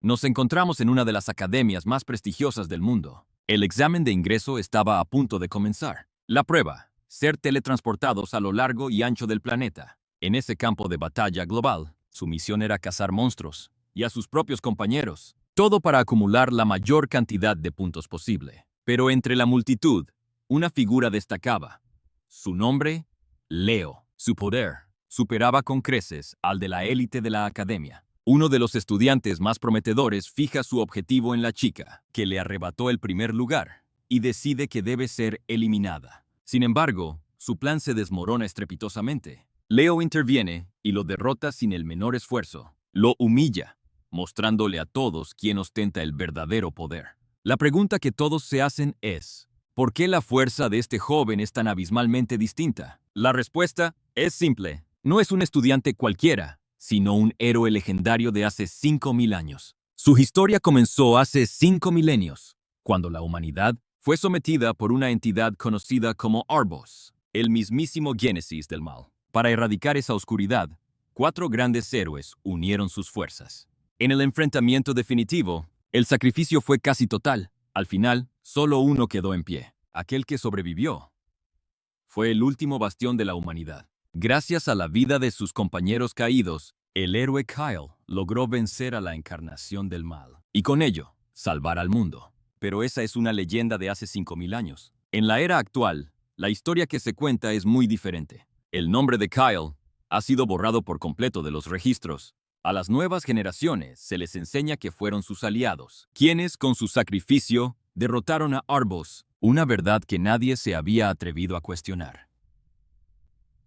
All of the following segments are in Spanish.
Nos encontramos en una de las academias más prestigiosas del mundo. El examen de ingreso estaba a punto de comenzar. La prueba, ser teletransportados a lo largo y ancho del planeta. En ese campo de batalla global, su misión era cazar monstruos y a sus propios compañeros. Todo para acumular la mayor cantidad de puntos posible. Pero entre la multitud, una figura destacaba. Su nombre, Leo. Su poder superaba con creces al de la élite de la academia. Uno de los estudiantes más prometedores fija su objetivo en la chica, que le arrebató el primer lugar, y decide que debe ser eliminada. Sin embargo, su plan se desmorona estrepitosamente. Leo interviene y lo derrota sin el menor esfuerzo. Lo humilla, mostrándole a todos quién ostenta el verdadero poder. La pregunta que todos se hacen es, ¿por qué la fuerza de este joven es tan abismalmente distinta? La respuesta es simple. No es un estudiante cualquiera, sino un héroe legendario de hace 5000 años. Su historia comenzó hace 5 milenios, cuando la humanidad fue sometida por una entidad conocida como Arbos, el mismísimo génesis del mal. Para erradicar esa oscuridad, 4 grandes héroes unieron sus fuerzas. En el enfrentamiento definitivo, el sacrificio fue casi total. Al final, solo uno quedó en pie. Aquel que sobrevivió fue el último bastión de la humanidad. Gracias a la vida de sus compañeros caídos, el héroe Kyle logró vencer a la encarnación del mal y con ello, salvar al mundo. Pero esa es una leyenda de hace 5000 años. En la era actual, la historia que se cuenta es muy diferente. El nombre de Kyle ha sido borrado por completo de los registros. A las nuevas generaciones se les enseña que fueron sus aliados, quienes con su sacrificio derrotaron a Arbos, una verdad que nadie se había atrevido a cuestionar.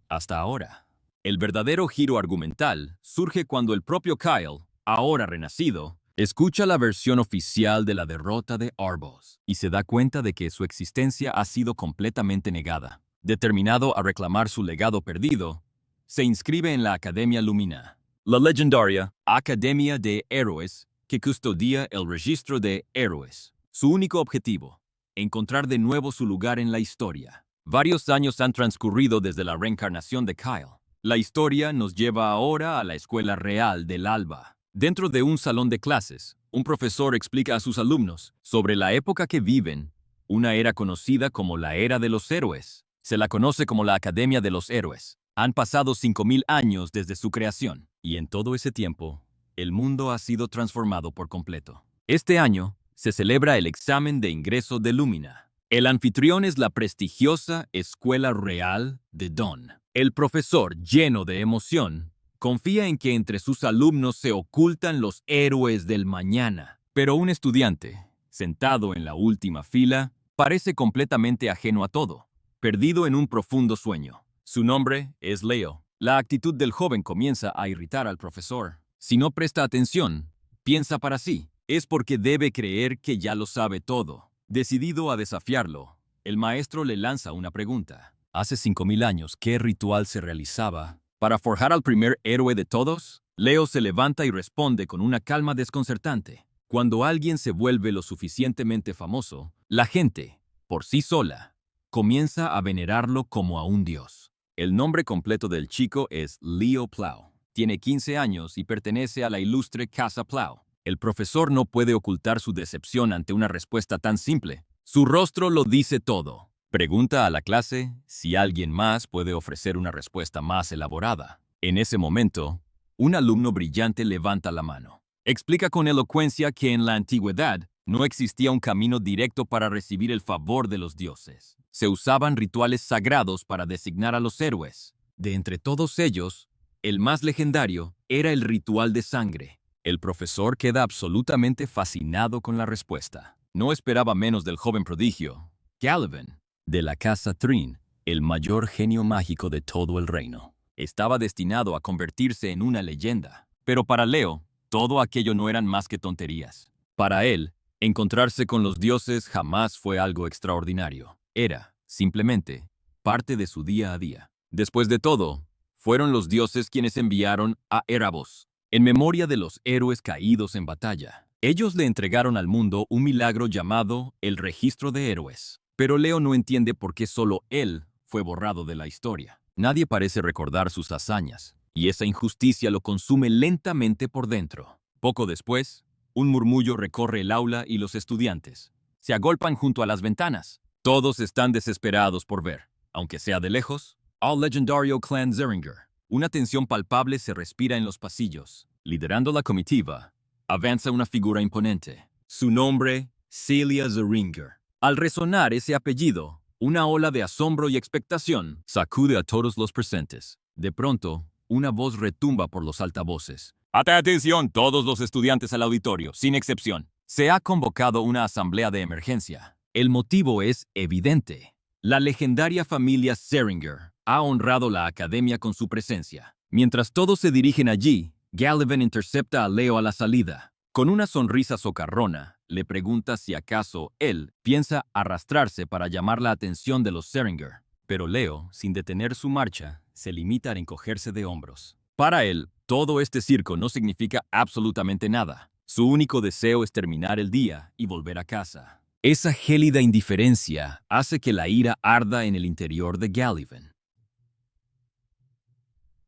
Hasta ahora. El verdadero giro argumental surge cuando el propio Kyle, ahora renacido, escucha la versión oficial de la derrota de Arbos y se da cuenta de que su existencia ha sido completamente negada. Determinado a reclamar su legado perdido, se inscribe en la Academia Lumina, la legendaria Academia de Héroes que custodia el registro de héroes. Su único objetivo, encontrar de nuevo su lugar en la historia. Varios años han transcurrido desde la reencarnación de Kyle. La historia nos lleva ahora a la Escuela Real del Alba. Dentro de un salón de clases, un profesor explica a sus alumnos sobre la época que viven, una era conocida como la Era de los Héroes. Se la conoce como la Academia de los Héroes. Han pasado 5000 años desde su creación, y en todo ese tiempo, el mundo ha sido transformado por completo. Este año, se celebra el examen de ingreso de Lumina. El anfitrión es la prestigiosa Escuela Real de Dawn. El profesor, lleno de emoción, confía en que entre sus alumnos se ocultan los héroes del mañana. Pero un estudiante, sentado en la última fila, parece completamente ajeno a todo, perdido en un profundo sueño. Su nombre es Leo. La actitud del joven comienza a irritar al profesor. Si no presta atención, piensa para sí, es porque debe creer que ya lo sabe todo. Decidido a desafiarlo, el maestro le lanza una pregunta. Hace 5000 años, ¿qué ritual se realizaba para forjar al primer héroe de todos? Leo se levanta y responde con una calma desconcertante. Cuando alguien se vuelve lo suficientemente famoso, la gente, por sí sola, comienza a venerarlo como a un dios. El nombre completo del chico es Leo Plow. Tiene 15 años y pertenece a la ilustre Casa Plow. El profesor no puede ocultar su decepción ante una respuesta tan simple. Su rostro lo dice todo. Pregunta a la clase si alguien más puede ofrecer una respuesta más elaborada. En ese momento, un alumno brillante levanta la mano. Explica con elocuencia que en la antigüedad no existía un camino directo para recibir el favor de los dioses. Se usaban rituales sagrados para designar a los héroes. De entre todos ellos, el más legendario era el ritual de sangre. El profesor queda absolutamente fascinado con la respuesta. No esperaba menos del joven prodigio, Caliban, de la casa Trin, el mayor genio mágico de todo el reino. Estaba destinado a convertirse en una leyenda. Pero para Leo, todo aquello no eran más que tonterías. Para él, encontrarse con los dioses jamás fue algo extraordinario. Era, simplemente, parte de su día a día. Después de todo, fueron los dioses quienes enviaron a Erebos, en memoria de los héroes caídos en batalla. Ellos le entregaron al mundo un milagro llamado el Registro de Héroes. Pero Leo no entiende por qué solo él fue borrado de la historia. Nadie parece recordar sus hazañas, y esa injusticia lo consume lentamente por dentro. Poco después, Un murmullo recorre el aula y los estudiantes se agolpan junto a las ventanas. Todos están desesperados por ver, aunque sea de lejos, al legendario clan Zeringer. Una tensión palpable se respira en los pasillos. Liderando la comitiva, avanza una figura imponente. Su nombre, Celia Zeringer. Al resonar ese apellido, una ola de asombro y expectación sacude a todos los presentes. De pronto, una voz retumba por los altavoces. Atención todos los estudiantes al auditorio, sin excepción. Se ha convocado una asamblea de emergencia. El motivo es evidente. La legendaria familia Zeringer ha honrado la academia con su presencia. Mientras todos se dirigen allí, Gallivan intercepta a Leo a la salida. Con una sonrisa socarrona, le pregunta si acaso él piensa arrastrarse para llamar la atención de los Zeringer. Pero Leo, sin detener su marcha, se limita a encogerse de hombros. Para él, todo este circo no significa absolutamente nada. Su único deseo es terminar el día y volver a casa. Esa gélida indiferencia hace que la ira arda en el interior de Gallivan.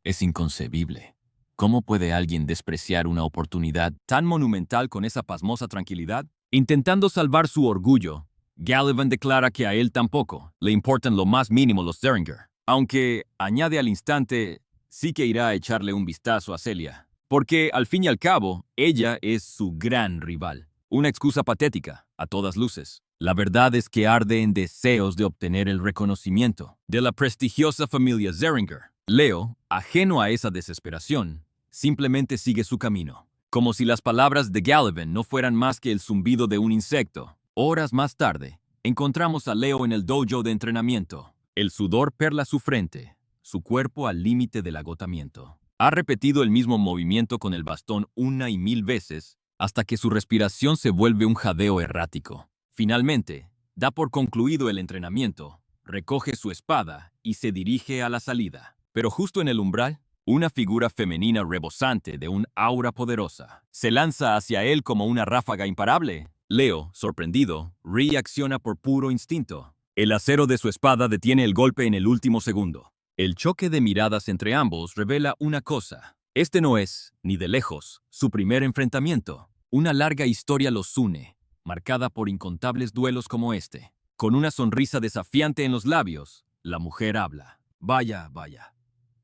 Es inconcebible. ¿Cómo puede alguien despreciar una oportunidad tan monumental con esa pasmosa tranquilidad? Intentando salvar su orgullo, Gallivan declara que a él tampoco le importan lo más mínimo los Zeringer. Aunque, añade al instante, sí que irá a echarle un vistazo a Celia. Porque, al fin y al cabo, ella es su gran rival. Una excusa patética, a todas luces. La verdad es que arde en deseos de obtener el reconocimiento de la prestigiosa familia Zeringer. Leo, ajeno a esa desesperación, simplemente sigue su camino. Como si las palabras de Gallivan no fueran más que el zumbido de un insecto. Horas más tarde, encontramos a Leo en el dojo de entrenamiento. El sudor perla su frente, su cuerpo al límite del agotamiento. Ha repetido el mismo movimiento con el bastón una y mil veces hasta que su respiración se vuelve un jadeo errático. Finalmente, da por concluido el entrenamiento, recoge su espada y se dirige a la salida. Pero justo en el umbral, una figura femenina rebosante de un aura poderosa se lanza hacia él como una ráfaga imparable. Leo, sorprendido, reacciona por puro instinto. El acero de su espada detiene el golpe en el último segundo. El choque de miradas entre ambos revela una cosa. Este no es, ni de lejos, su primer enfrentamiento. Una larga historia los une, marcada por incontables duelos como este. Con una sonrisa desafiante en los labios, la mujer habla. Vaya, vaya.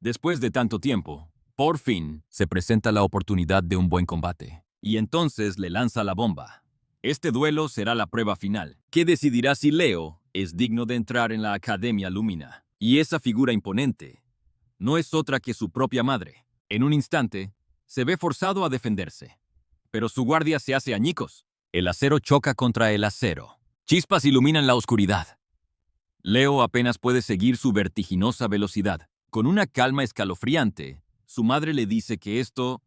Después de tanto tiempo, por fin, se presenta la oportunidad de un buen combate. Y entonces le lanza la bomba. Este duelo será la prueba final, que decidirá si Leo es digno de entrar en la Academia Lumina. Y esa figura imponente no es otra que su propia madre. En un instante, se ve forzado a defenderse. Pero su guardia se hace añicos. El acero choca contra el acero. Chispas iluminan la oscuridad. Leo apenas puede seguir su vertiginosa velocidad. Con una calma escalofriante, su madre le dice que esto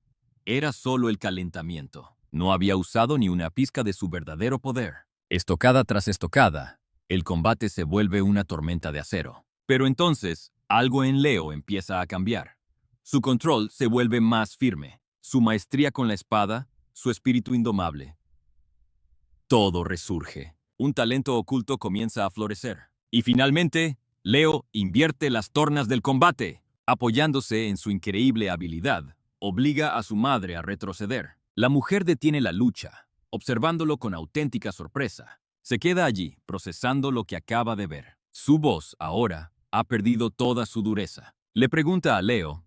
era solo el calentamiento. No había usado ni una pizca de su verdadero poder. Estocada tras estocada, el combate se vuelve una tormenta de acero. Pero entonces, algo en Leo empieza a cambiar. Su control se vuelve más firme, su maestría con la espada, su espíritu indomable. Todo resurge. Un talento oculto comienza a florecer. Y finalmente, Leo invierte las tornas del combate. Apoyándose en su increíble habilidad, obliga a su madre a retroceder. La mujer detiene la lucha, observándolo con auténtica sorpresa. Se queda allí, procesando lo que acaba de ver. Su voz, ahora, ha perdido toda su dureza. Le pregunta a Leo,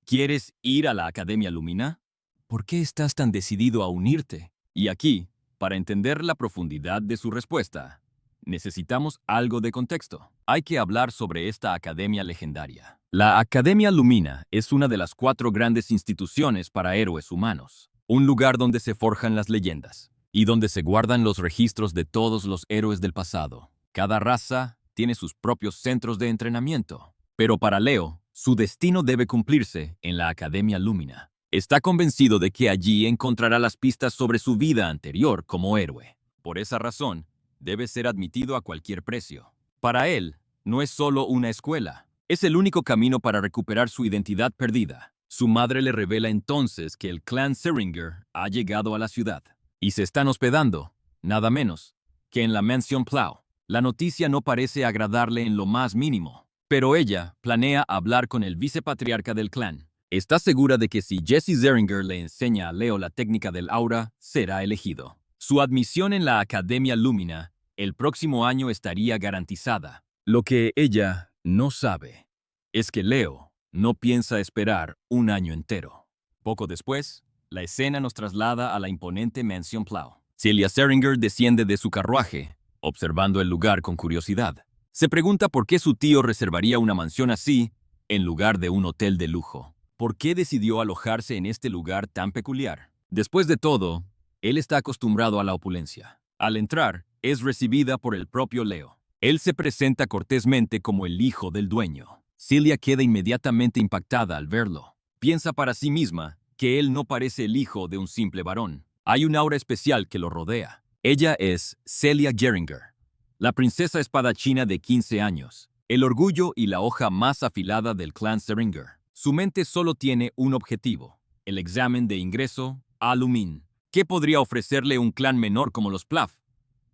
¿quieres ir a la Academia Lumina? ¿Por qué estás tan decidido a unirte? Y aquí, para entender la profundidad de su respuesta, necesitamos algo de contexto. Hay que hablar sobre esta academia legendaria. La Academia Lumina es una de las 4 grandes instituciones para héroes humanos. Un lugar donde se forjan las leyendas y donde se guardan los registros de todos los héroes del pasado. Cada raza tiene sus propios centros de entrenamiento. Pero para Leo, su destino debe cumplirse en la Academia Lumina. Está convencido de que allí encontrará las pistas sobre su vida anterior como héroe. Por esa razón, debe ser admitido a cualquier precio. Para él, no es solo una escuela. Es el único camino para recuperar su identidad perdida. Su madre le revela entonces que el clan Zeringer ha llegado a la ciudad y se están hospedando, nada menos, que en la Mansión Plow. La noticia no parece agradarle en lo más mínimo, pero ella planea hablar con el vicepatriarca del clan, Está segura de que si Jesse Zeringer le enseña a Leo la técnica del aura, será elegido. Su admisión en la Academia Lumina el próximo año estaría garantizada. Lo que ella no sabe es que Leo no piensa esperar un año entero. Poco después, la escena nos traslada a la imponente mansión Plow. Celia Zeringer desciende de su carruaje, observando el lugar con curiosidad. Se pregunta por qué su tío reservaría una mansión así en lugar de un hotel de lujo. ¿Por qué decidió alojarse en este lugar tan peculiar? Después de todo, él está acostumbrado a la opulencia. Al entrar, es recibida por el propio Leo. Él se presenta cortésmente como el hijo del dueño. Celia queda inmediatamente impactada al verlo. Piensa para sí misma que él no parece el hijo de un simple varón. Hay un aura especial que lo rodea. Ella es Celia Geringer, la princesa espadachina de 15 años, el orgullo y la hoja más afilada del clan Zeringer. Su mente solo tiene un objetivo, el examen de ingreso a Lumin. ¿Qué podría ofrecerle un clan menor como los Plav?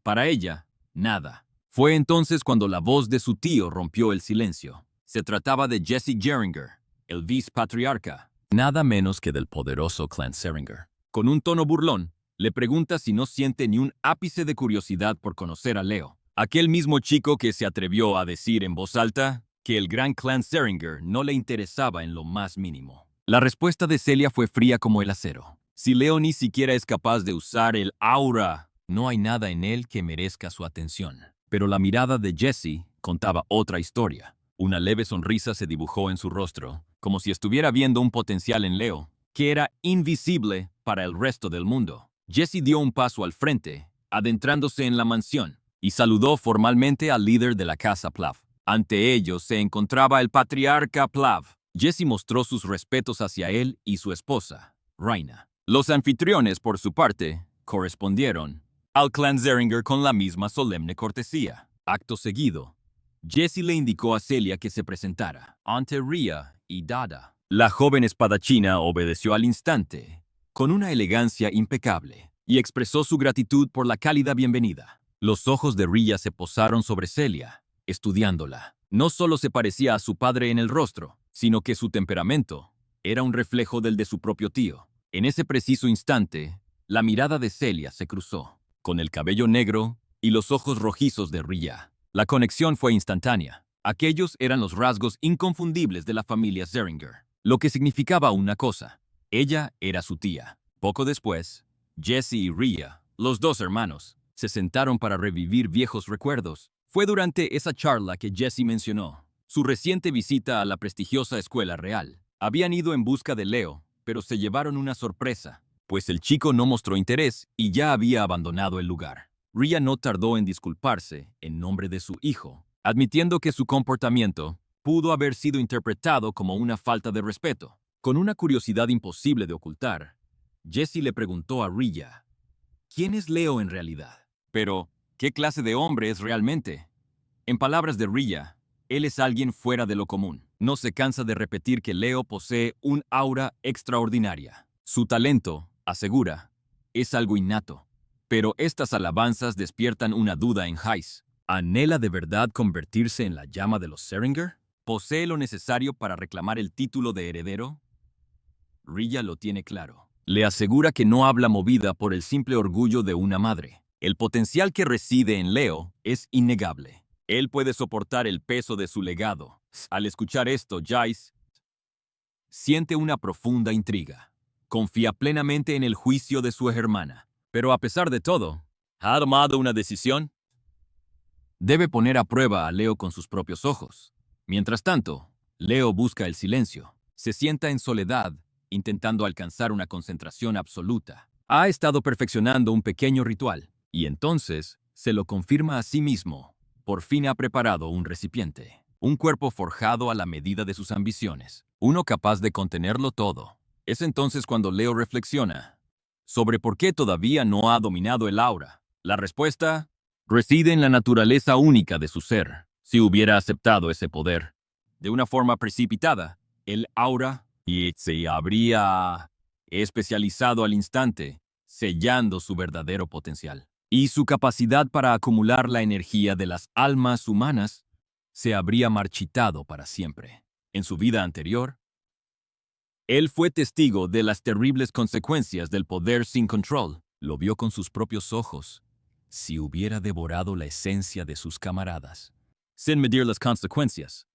Para ella, nada. Fue entonces cuando la voz de su tío rompió el silencio. Se trataba de Jesse Geringer, el vicepatriarca, nada menos que del poderoso clan Zeringer. Con un tono burlón, le pregunta si no siente ni un ápice de curiosidad por conocer a Leo, aquel mismo chico que se atrevió a decir en voz alta que el gran clan Zeringer no le interesaba en lo más mínimo. La respuesta de Celia fue fría como el acero. Si Leo ni siquiera es capaz de usar el aura, no hay nada en él que merezca su atención. Pero la mirada de Jesse contaba otra historia. Una leve sonrisa se dibujó en su rostro, como si estuviera viendo un potencial en Leo, que era invisible para el resto del mundo. Jesse dio un paso al frente, adentrándose en la mansión, y saludó formalmente al líder de la casa Plav. Ante ellos se encontraba el patriarca Plav. Jesse mostró sus respetos hacia él y su esposa, Raina. Los anfitriones, por su parte, correspondieron al clan Zeringer con la misma solemne cortesía. Acto seguido, Jesse le indicó a Celia que se presentara ante Rhea y Dada. La joven espadachina obedeció al instante, con una elegancia impecable, y expresó su gratitud por la cálida bienvenida. Los ojos de Rhea se posaron sobre Celia, estudiándola. No solo se parecía a su padre en el rostro, sino que su temperamento era un reflejo del de su propio tío. En ese preciso instante, la mirada de Celia se cruzó con el cabello negro y los ojos rojizos de Rhea. La conexión fue instantánea. Aquellos eran los rasgos inconfundibles de la familia Zeringer, lo que significaba una cosa: ella era su tía. Poco después, Jesse y Rhea, los dos hermanos, se sentaron para revivir viejos recuerdos. Fue durante esa charla que Jesse mencionó su reciente visita a la prestigiosa escuela real. Habían ido en busca de Leo, pero se llevaron una sorpresa, pues el chico no mostró interés y ya había abandonado el lugar. Rhea no tardó en disculparse en nombre de su hijo, admitiendo que su comportamiento pudo haber sido interpretado como una falta de respeto. Con una curiosidad imposible de ocultar, Jesse le preguntó a Rhea, ¿quién es Leo en realidad? Pero, ¿qué clase de hombre es realmente? En palabras de Rhea, él es alguien fuera de lo común. No se cansa de repetir que Leo posee un aura extraordinaria. Su talento, asegura, es algo innato. Pero estas alabanzas despiertan una duda en Heiss. ¿Anhela de verdad convertirse en la llama de los Zeringer? ¿Posee lo necesario para reclamar el título de heredero? Rhea lo tiene claro. Le asegura que no habla movida por el simple orgullo de una madre. El potencial que reside en Leo es innegable. Él puede soportar el peso de su legado. Al escuchar esto, Jace siente una profunda intriga. Confía plenamente en el juicio de su hermana. Pero a pesar de todo, ¿ha tomado una decisión? Debe poner a prueba a Leo con sus propios ojos. Mientras tanto, Leo busca el silencio. Se sienta en soledad, intentando alcanzar una concentración absoluta. Ha estado perfeccionando un pequeño ritual, y entonces se lo confirma a sí mismo. Por fin ha preparado un recipiente. Un cuerpo forjado a la medida de sus ambiciones. Uno capaz de contenerlo todo. Es entonces cuando Leo reflexiona sobre por qué todavía no ha dominado el aura. La respuesta reside en la naturaleza única de su ser. Si hubiera aceptado ese poder de una forma precipitada, el aura se habría especializado al instante, sellando su verdadero potencial. Y su capacidad para acumular la energía de las almas humanas se habría marchitado para siempre. En su vida anterior, Él fue testigo de las terribles consecuencias del poder sin control. Lo vio con sus propios ojos. Si hubiera devorado la esencia de sus camaradas, sin medir las consecuencias,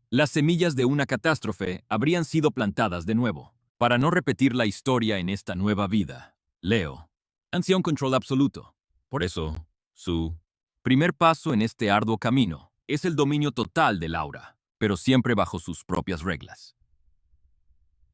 las semillas de una catástrofe habrían sido plantadas de nuevo. Para no repetir la historia en esta nueva vida, Leo ansía un control absoluto. Por eso, su primer paso en este arduo camino es el dominio total del aura, pero siempre bajo sus propias reglas.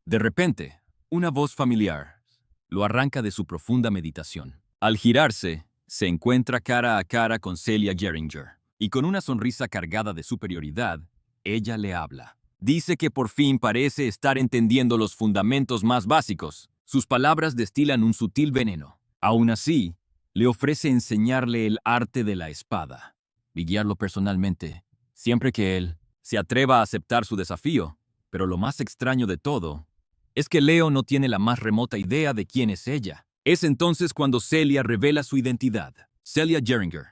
De repente, una voz familiar lo arranca de su profunda meditación. Al girarse, se encuentra cara a cara con Celia Geringer, y con una sonrisa cargada de superioridad, ella le habla. Dice que por fin parece estar entendiendo los fundamentos más básicos. Sus palabras destilan un sutil veneno. Aún así, le ofrece enseñarle el arte de la espada y guiarlo personalmente, siempre que él se atreva a aceptar su desafío. Pero lo más extraño de todo es que Leo no tiene la más remota idea de quién es ella. Es entonces cuando Celia revela su identidad. Celia Geringer,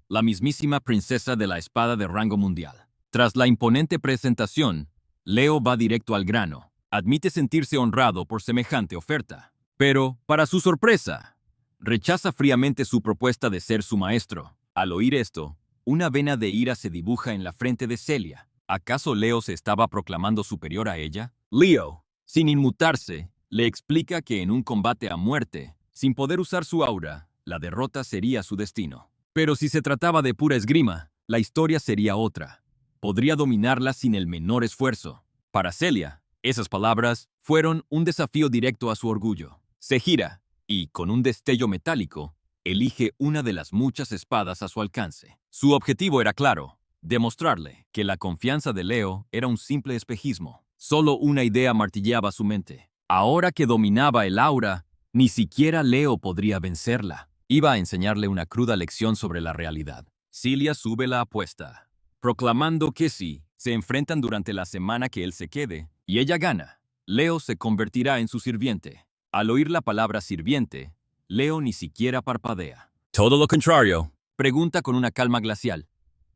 la mismísima princesa de la espada de rango mundial. Tras la imponente presentación, Leo va directo al grano. Admite sentirse honrado por semejante oferta. Pero, para su sorpresa, rechaza fríamente su propuesta de ser su maestro. Al oír esto, una vena de ira se dibuja en la frente de Celia. ¿Acaso Leo se estaba proclamando superior a ella? Leo, sin inmutarse, le explica que en un combate a muerte, sin poder usar su aura, la derrota sería su destino. Pero si se trataba de pura esgrima, la historia sería otra. Podría dominarla sin el menor esfuerzo. Para Celia, esas palabras fueron un desafío directo a su orgullo. Se gira y, con un destello metálico, elige una de las muchas espadas a su alcance. Su objetivo era claro: demostrarle que la confianza de Leo era un simple espejismo. Solo una idea martilleaba su mente. Ahora que dominaba el aura, ni siquiera Leo podría vencerla. Iba a enseñarle una cruda lección sobre la realidad. Celia sube la apuesta, proclamando que si se enfrentan durante la semana que él se quede, y ella gana, Leo se convertirá en su sirviente. Al oír la palabra sirviente, Leo ni siquiera parpadea. Todo lo contrario, pregunta con una calma glacial.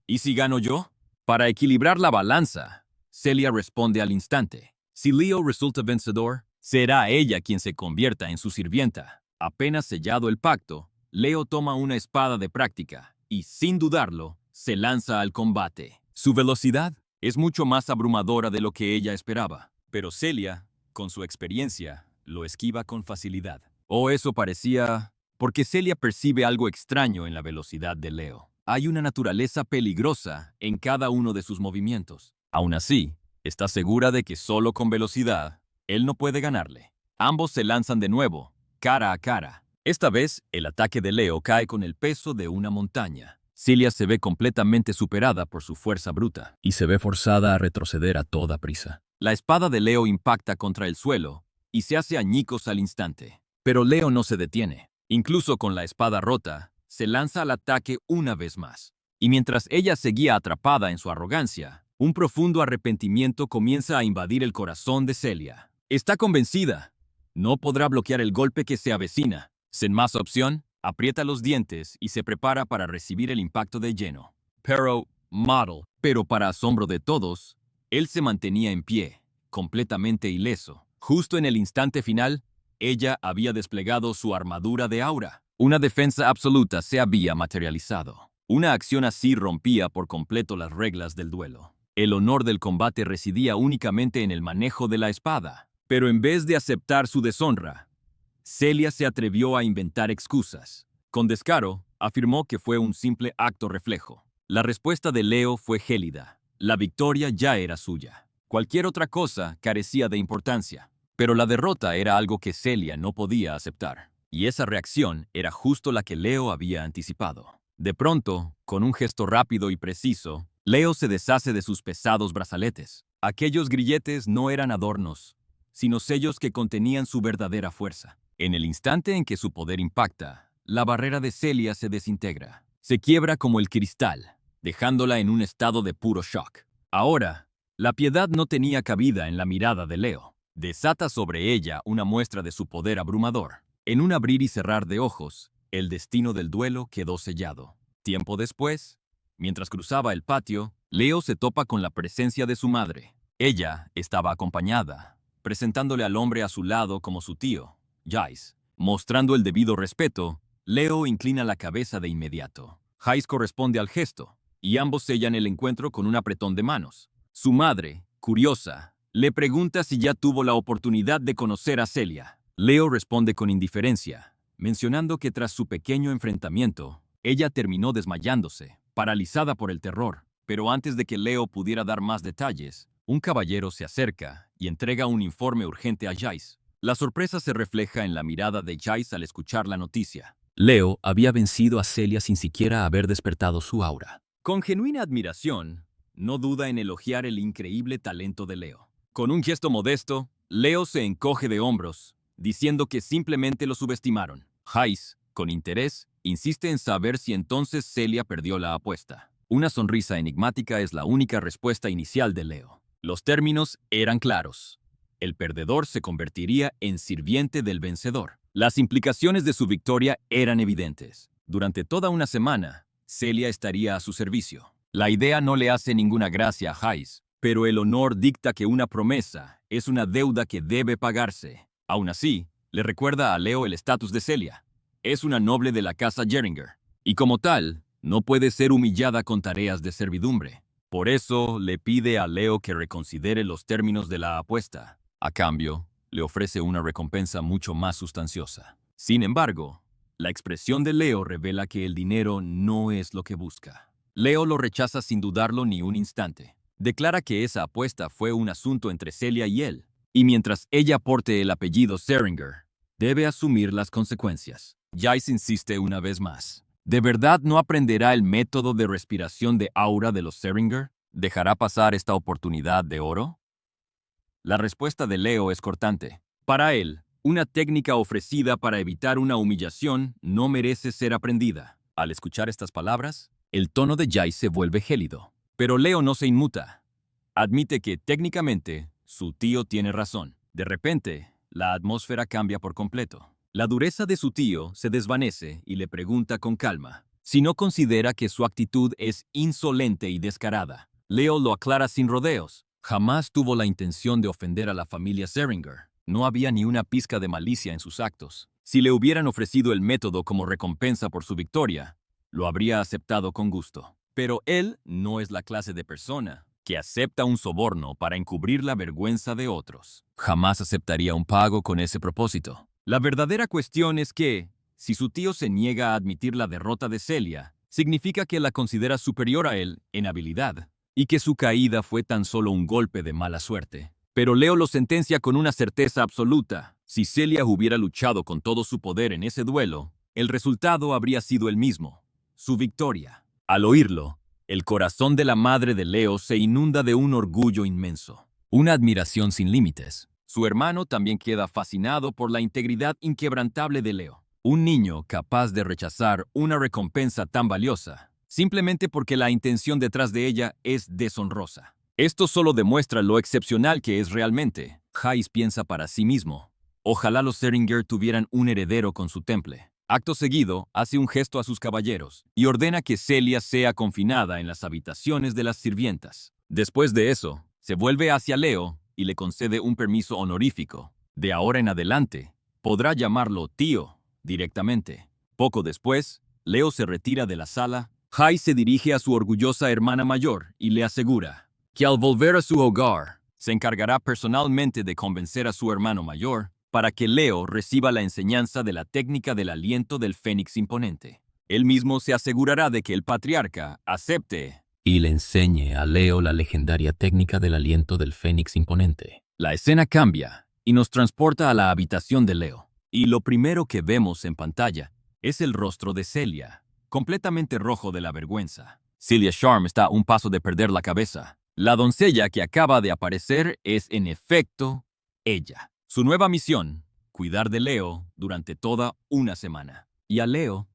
¿Y si gano yo? Para equilibrar la balanza, Celia responde al instante. Si Leo resulta vencedor, será ella quien se convierta en su sirvienta. Apenas sellado el pacto, Leo toma una espada de práctica y, sin dudarlo, se lanza al combate. Su velocidad es mucho más abrumadora de lo que ella esperaba, pero Celia, con su experiencia, lo esquiva con facilidad. O eso parecía, porque Celia percibe algo extraño en la velocidad de Leo. Hay una naturaleza peligrosa en cada uno de sus movimientos. Aún así, está segura de que solo con velocidad, él no puede ganarle. Ambos se lanzan de nuevo, cara a cara. Esta vez, el ataque de Leo cae con el peso de una montaña. Celia se ve completamente superada por su fuerza bruta y se ve forzada a retroceder a toda prisa. La espada de Leo impacta contra el suelo y se hace añicos al instante. Pero Leo no se detiene. Incluso con la espada rota, se lanza al ataque una vez más. Y mientras ella seguía atrapada en su arrogancia, un profundo arrepentimiento comienza a invadir el corazón de Celia. Está convencida. No podrá bloquear el golpe que se avecina. Sin más opción, aprieta los dientes y se prepara para recibir el impacto de lleno. Pero para asombro de todos, él se mantenía en pie, completamente ileso. Justo en el instante final, ella había desplegado su armadura de aura. Una defensa absoluta se había materializado. Una acción así rompía por completo las reglas del duelo. El honor del combate residía únicamente en el manejo de la espada. Pero en vez de aceptar su deshonra, Celia se atrevió a inventar excusas. Con descaro, afirmó que fue un simple acto reflejo. La respuesta de Leo fue gélida. La victoria ya era suya. Cualquier otra cosa carecía de importancia. Pero la derrota era algo que Celia no podía aceptar. Y esa reacción era justo la que Leo había anticipado. De pronto, con un gesto rápido y preciso, Leo se deshace de sus pesados brazaletes. Aquellos grilletes no eran adornos, sino sellos que contenían su verdadera fuerza. En el instante en que su poder impacta, la barrera de Celia se desintegra. Se quiebra como el cristal, dejándola en un estado de puro shock. Ahora, la piedad no tenía cabida en la mirada de Leo. Desata sobre ella una muestra de su poder abrumador. En un abrir y cerrar de ojos, el destino del duelo quedó sellado. Tiempo después, mientras cruzaba el patio, Leo se topa con la presencia de su madre. Ella estaba acompañada, presentándole al hombre a su lado como su tío, Jace. Mostrando el debido respeto, Leo inclina la cabeza de inmediato. Jace corresponde al gesto, y ambos sellan el encuentro con un apretón de manos. Su madre, curiosa, le pregunta si ya tuvo la oportunidad de conocer a Celia. Leo responde con indiferencia, mencionando que tras su pequeño enfrentamiento, ella terminó desmayándose, paralizada por el terror. Pero antes de que Leo pudiera dar más detalles, un caballero se acerca y entrega un informe urgente a Jace. La sorpresa se refleja en la mirada de Jace al escuchar la noticia. Leo había vencido a Celia sin siquiera haber despertado su aura. Con genuina admiración, no duda en elogiar el increíble talento de Leo. Con un gesto modesto, Leo se encoge de hombros, diciendo que simplemente lo subestimaron. Jace, con interés, insiste en saber si entonces Celia perdió la apuesta. Una sonrisa enigmática es la única respuesta inicial de Leo. Los términos eran claros. El perdedor se convertiría en sirviente del vencedor. Las implicaciones de su victoria eran evidentes. Durante toda una semana, Celia estaría a su servicio. La idea no le hace ninguna gracia a Jace, pero el honor dicta que una promesa es una deuda que debe pagarse. Aún así, le recuerda a Leo el estatus de Celia. Es una noble de la casa Jeringer, y como tal, no puede ser humillada con tareas de servidumbre. Por eso, le pide a Leo que reconsidere los términos de la apuesta. A cambio, le ofrece una recompensa mucho más sustanciosa. Sin embargo, la expresión de Leo revela que el dinero no es lo que busca. Leo lo rechaza sin dudarlo ni un instante. Declara que esa apuesta fue un asunto entre Celia y él, y mientras ella porte el apellido Seringer, debe asumir las consecuencias. Jace insiste una vez más. ¿De verdad no aprenderá el método de respiración de aura de los Seringer? ¿Dejará pasar esta oportunidad de oro? La respuesta de Leo es cortante. Para él, una técnica ofrecida para evitar una humillación no merece ser aprendida. Al escuchar estas palabras, el tono de Jace se vuelve gélido. Pero Leo no se inmuta. Admite que, técnicamente, su tío tiene razón. De repente, la atmósfera cambia por completo. La dureza de su tío se desvanece y le pregunta con calma si no considera que su actitud es insolente y descarada. Leo lo aclara sin rodeos. Jamás tuvo la intención de ofender a la familia Seringer. No había ni una pizca de malicia en sus actos. Si le hubieran ofrecido el método como recompensa por su victoria, lo habría aceptado con gusto. Pero él no es la clase de persona que acepta un soborno para encubrir la vergüenza de otros. Jamás aceptaría un pago con ese propósito. La verdadera cuestión es que, si su tío se niega a admitir la derrota de Celia, significa que la considera superior a él en habilidad, y que su caída fue tan solo un golpe de mala suerte. Pero Leo lo sentencia con una certeza absoluta. Si Celia hubiera luchado con todo su poder en ese duelo, el resultado habría sido el mismo: su victoria. Al oírlo, el corazón de la madre de Leo se inunda de un orgullo inmenso, una admiración sin límites. Su hermano también queda fascinado por la integridad inquebrantable de Leo. Un niño capaz de rechazar una recompensa tan valiosa, simplemente porque la intención detrás de ella es deshonrosa. Esto solo demuestra lo excepcional que es realmente. Jace piensa para sí mismo. Ojalá los Seringer tuvieran un heredero con su temple. Acto seguido, hace un gesto a sus caballeros y ordena que Celia sea confinada en las habitaciones de las sirvientas. Después de eso, se vuelve hacia Leo y le concede un permiso honorífico. De ahora en adelante, podrá llamarlo tío directamente. Poco después, Leo se retira de la sala. Jace se dirige a su orgullosa hermana mayor y le asegura que al volver a su hogar, se encargará personalmente de convencer a su hermano mayor para que Leo reciba la enseñanza de la técnica del aliento del Fénix imponente. Él mismo se asegurará de que el patriarca acepte y le enseñe a Leo la legendaria técnica del aliento del Fénix imponente. La escena cambia y nos transporta a la habitación de Leo. Y lo primero que vemos en pantalla es el rostro de Celia, completamente rojo de la vergüenza. Celia Sharm está a un paso de perder la cabeza. La doncella que acaba de aparecer es, en efecto, ella. Su nueva misión: cuidar de Leo durante toda una semana. Y a Leo,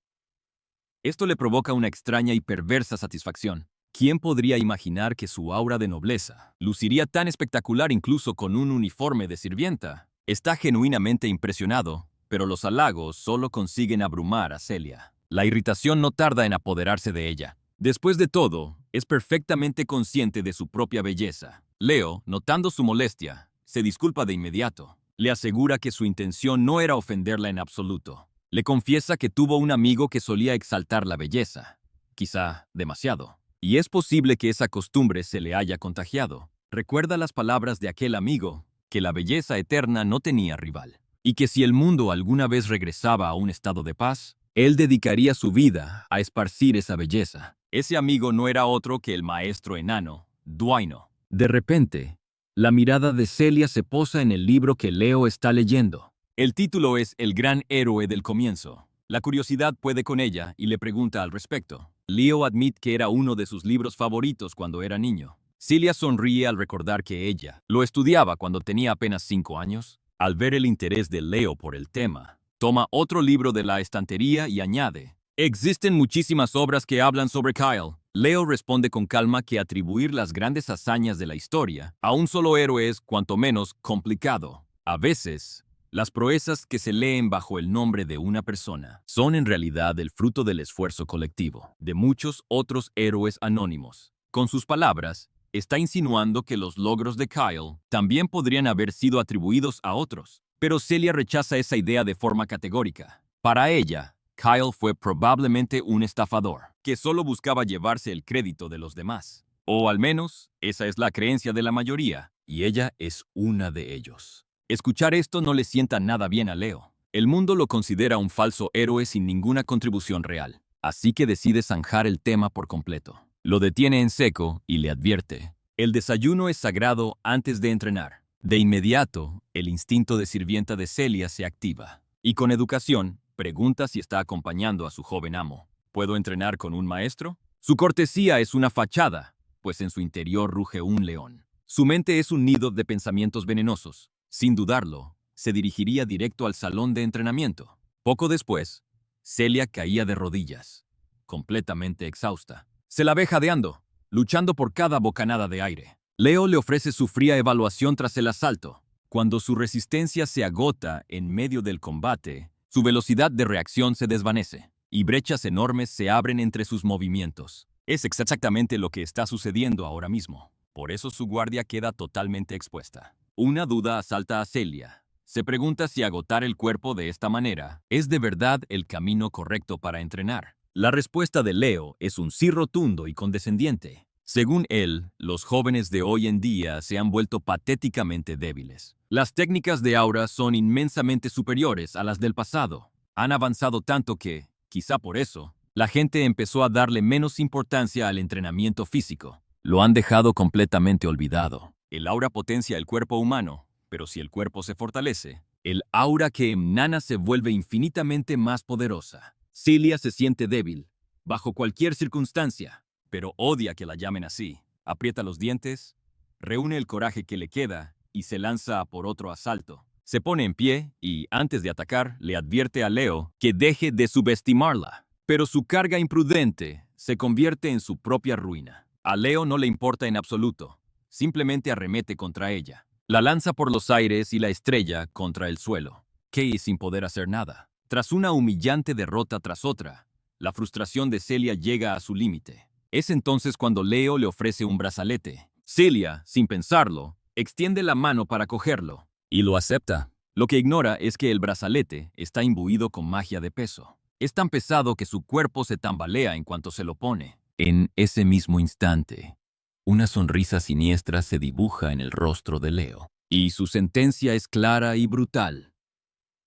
esto le provoca una extraña y perversa satisfacción. ¿Quién podría imaginar que su aura de nobleza luciría tan espectacular incluso con un uniforme de sirvienta? Está genuinamente impresionado, pero los halagos solo consiguen abrumar a Celia. La irritación no tarda en apoderarse de ella. Después de todo, es perfectamente consciente de su propia belleza. Leo, notando su molestia, se disculpa de inmediato. Le asegura que su intención no era ofenderla en absoluto. Le confiesa que tuvo un amigo que solía exaltar la belleza, quizá demasiado, y es posible que esa costumbre se le haya contagiado. Recuerda las palabras de aquel amigo, que la belleza eterna no tenía rival, y que si el mundo alguna vez regresaba a un estado de paz, él dedicaría su vida a esparcir esa belleza. Ese amigo no era otro que el maestro enano, Dwaino. De repente, la mirada de Celia se posa en el libro que Leo está leyendo. El título es El gran héroe del comienzo. La curiosidad puede con ella y le pregunta al respecto. Leo admite que era uno de sus libros favoritos cuando era niño. Celia sonríe al recordar que ella lo estudiaba cuando tenía apenas 5 años. Al ver el interés de Leo por el tema, toma otro libro de la estantería y añade: existen muchísimas obras que hablan sobre Kyle. Leo responde con calma que atribuir las grandes hazañas de la historia a un solo héroe es, cuanto menos, complicado. A veces, las proezas que se leen bajo el nombre de una persona son en realidad el fruto del esfuerzo colectivo de muchos otros héroes anónimos. Con sus palabras, está insinuando que los logros de Kyle también podrían haber sido atribuidos a otros. Pero Celia rechaza esa idea de forma categórica. Para ella, Kyle fue probablemente un estafador, que solo buscaba llevarse el crédito de los demás. O al menos, esa es la creencia de la mayoría, y ella es una de ellos. Escuchar esto no le sienta nada bien a Leo. El mundo lo considera un falso héroe sin ninguna contribución real, así que decide zanjar el tema por completo. Lo detiene en seco y le advierte: el desayuno es sagrado antes de entrenar. De inmediato, el instinto de sirvienta de Celia se activa, y con educación, pregunta si está acompañando a su joven amo. ¿Puedo entrenar con un maestro? Su cortesía es una fachada, pues en su interior ruge un león. Su mente es un nido de pensamientos venenosos. Sin dudarlo, se dirigiría directo al salón de entrenamiento. Poco después, Celia caía de rodillas, completamente exhausta. Se la ve jadeando, luchando por cada bocanada de aire. Leo le ofrece su fría evaluación tras el asalto. Cuando su resistencia se agota en medio del combate, su velocidad de reacción se desvanece, y brechas enormes se abren entre sus movimientos. Es exactamente lo que está sucediendo ahora mismo. Por eso su guardia queda totalmente expuesta. Una duda asalta a Celia. Se pregunta si agotar el cuerpo de esta manera es de verdad el camino correcto para entrenar. La respuesta de Leo es un sí rotundo y condescendiente. Según él, los jóvenes de hoy en día se han vuelto patéticamente débiles. Las técnicas de aura son inmensamente superiores a las del pasado. Han avanzado tanto que, quizá por eso, la gente empezó a darle menos importancia al entrenamiento físico. Lo han dejado completamente olvidado. El aura potencia el cuerpo humano, pero si el cuerpo se fortalece, el aura que emana se vuelve infinitamente más poderosa. Celia se siente débil, bajo cualquier circunstancia, pero odia que la llamen así. Aprieta los dientes, reúne el coraje que le queda y se lanza a por otro asalto. Se pone en pie y, antes de atacar, le advierte a Leo que deje de subestimarla. Pero su carga imprudente se convierte en su propia ruina. A Leo no le importa en absoluto. Simplemente arremete contra ella. La lanza por los aires y la estrella contra el suelo. Kay sin poder hacer nada. Tras una humillante derrota tras otra, la frustración de Celia llega a su límite. Es entonces cuando Leo le ofrece un brazalete. Celia, sin pensarlo, extiende la mano para cogerlo, y lo acepta. Lo que ignora es que el brazalete está imbuido con magia de peso. Es tan pesado que su cuerpo se tambalea en cuanto se lo pone. En ese mismo instante, una sonrisa siniestra se dibuja en el rostro de Leo, y su sentencia es clara y brutal.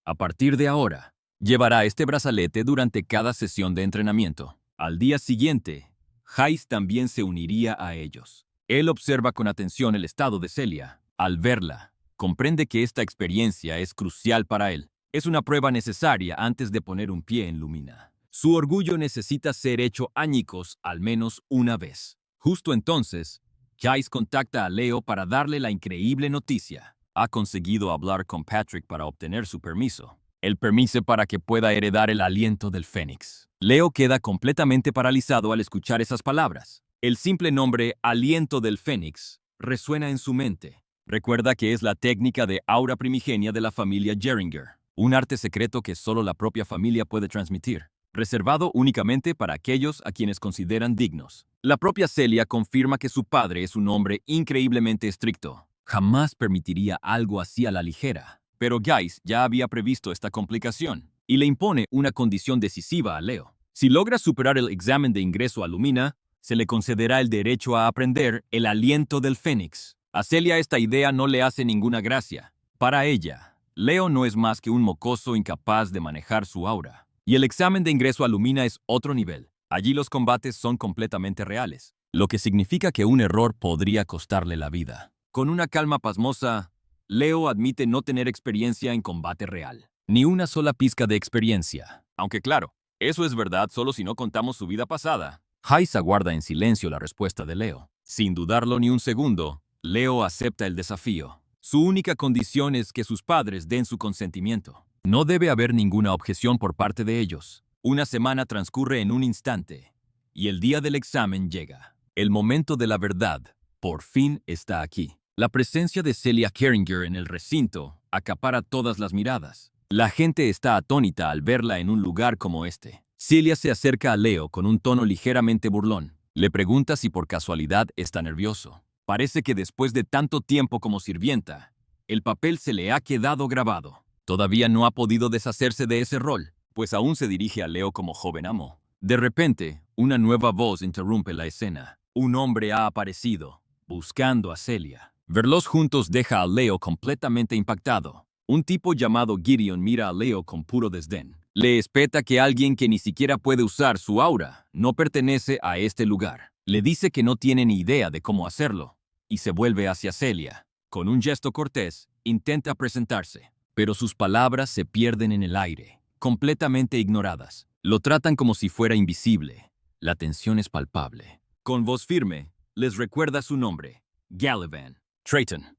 A partir de ahora, llevará este brazalete durante cada sesión de entrenamiento. Al día siguiente, Hayes también se uniría a ellos. Él observa con atención el estado de Celia. Al verla, comprende que esta experiencia es crucial para él. Es una prueba necesaria antes de poner un pie en Lumina. Su orgullo necesita ser hecho añicos al menos una vez. Justo entonces, Hayes contacta a Leo para darle la increíble noticia. Ha conseguido hablar con Patrick para obtener su permiso. El permiso para que pueda heredar el aliento del Fénix. Leo queda completamente paralizado al escuchar esas palabras. El simple nombre Aliento del Fénix resuena en su mente. Recuerda que es la técnica de aura primigenia de la familia Geringer, un arte secreto que solo la propia familia puede transmitir, reservado únicamente para aquellos a quienes consideran dignos. La propia Celia confirma que su padre es un hombre increíblemente estricto. Jamás permitiría algo así a la ligera. Pero Geist ya había previsto esta complicación y le impone una condición decisiva a Leo. Si logra superar el examen de ingreso a Lumina, se le concederá el derecho a aprender el aliento del Fénix. A Celia esta idea no le hace ninguna gracia. Para ella, Leo no es más que un mocoso incapaz de manejar su aura. Y el examen de ingreso a Lumina es otro nivel. Allí los combates son completamente reales, lo que significa que un error podría costarle la vida. Con una calma pasmosa, Leo admite no tener experiencia en combate real. Ni una sola pizca de experiencia. Aunque claro, eso es verdad solo si no contamos su vida pasada. Heiss aguarda en silencio la respuesta de Leo. Sin dudarlo ni un segundo, Leo acepta el desafío. Su única condición es que sus padres den su consentimiento. No debe haber ninguna objeción por parte de ellos. Una semana transcurre en un instante, y el día del examen llega. El momento de la verdad, por fin, está aquí. La presencia de Celia Keringer en el recinto acapara todas las miradas. La gente está atónita al verla en un lugar como este. Celia se acerca a Leo con un tono ligeramente burlón. Le pregunta si por casualidad está nervioso. Parece que después de tanto tiempo como sirvienta, el papel se le ha quedado grabado. Todavía no ha podido deshacerse de ese rol, pues aún se dirige a Leo como joven amo. De repente, una nueva voz interrumpe la escena. Un hombre ha aparecido, buscando a Celia. Verlos juntos deja a Leo completamente impactado. Un tipo llamado Gideon mira a Leo con puro desdén. Le espeta que alguien que ni siquiera puede usar su aura no pertenece a este lugar. Le dice que no tiene ni idea de cómo hacerlo, y se vuelve hacia Celia. Con un gesto cortés, intenta presentarse, pero sus palabras se pierden en el aire, completamente ignoradas. Lo tratan como si fuera invisible. La tensión es palpable. Con voz firme, les recuerda su nombre, Gallivan, Trayton.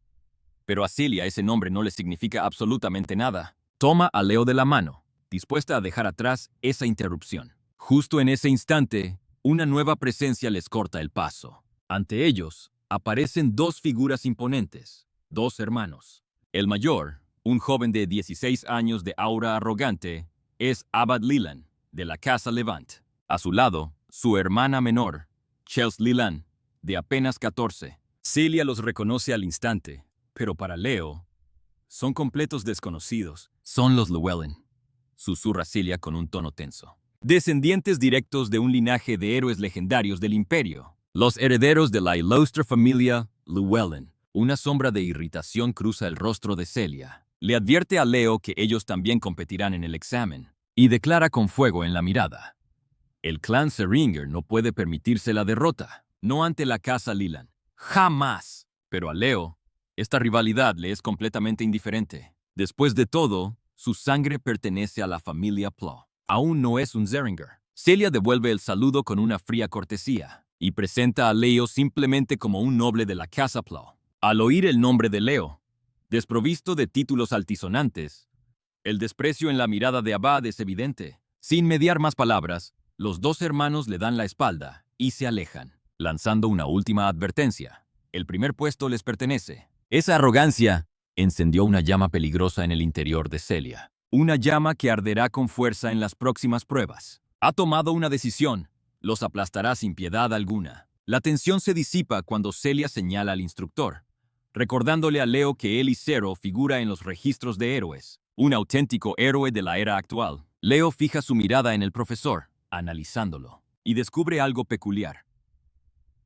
Pero a Celia ese nombre no le significa absolutamente nada. Toma a Leo de la mano, dispuesta a dejar atrás esa interrupción. Justo en ese instante, una nueva presencia les corta el paso. Ante ellos, aparecen dos figuras imponentes, dos hermanos. El mayor, un joven de 16 años de aura arrogante, es Abad Leland, de la Casa Levant. A su lado, su hermana menor, Chelsea Leland, de apenas 14. Celia los reconoce al instante, pero para Leo, son completos desconocidos. Son los Llewellyn, susurra Celia con un tono tenso. Descendientes directos de un linaje de héroes legendarios del Imperio. Los herederos de la ilustre familia Llewellyn. Una sombra de irritación cruza el rostro de Celia. Le advierte a Leo que ellos también competirán en el examen, y declara con fuego en la mirada. El clan Seringer no puede permitirse la derrota, no ante la casa Leland. ¡Jamás! Pero a Leo, esta rivalidad le es completamente indiferente. Después de todo, su sangre pertenece a la familia Plow. Aún no es un Zeringer. Celia devuelve el saludo con una fría cortesía y presenta a Leo simplemente como un noble de la casa Plow. Al oír el nombre de Leo, desprovisto de títulos altisonantes, el desprecio en la mirada de Abad es evidente. Sin mediar más palabras, los dos hermanos le dan la espalda y se alejan, lanzando una última advertencia. El primer puesto les pertenece. Esa arrogancia encendió una llama peligrosa en el interior de Celia. Una llama que arderá con fuerza en las próximas pruebas. Ha tomado una decisión. Los aplastará sin piedad alguna. La tensión se disipa cuando Celia señala al instructor, recordándole a Leo que él y Zero figura en los registros de héroes. Un auténtico héroe de la era actual. Leo fija su mirada en el profesor, analizándolo, y descubre algo peculiar.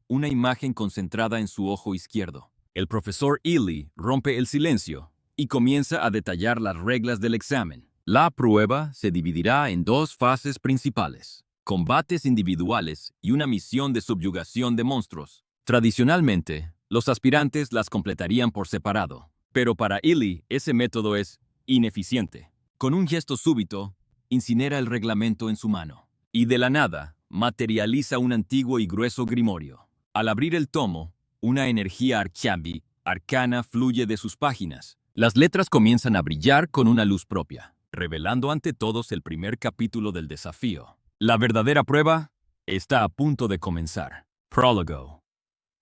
Una imagen concentrada en su ojo izquierdo. El profesor Ely rompe el silencio y comienza a detallar las reglas del examen. La prueba se dividirá en dos fases principales: combates individuales y una misión de subyugación de monstruos. Tradicionalmente, los aspirantes las completarían por separado, pero para Ely ese método es ineficiente. Con un gesto súbito, incinera el reglamento en su mano y de la nada materializa un antiguo y grueso grimorio. Al abrir el tomo, una energía arcana fluye de sus páginas. Las letras comienzan a brillar con una luz propia, revelando ante todos el primer capítulo del desafío. La verdadera prueba está a punto de comenzar. Prólogo.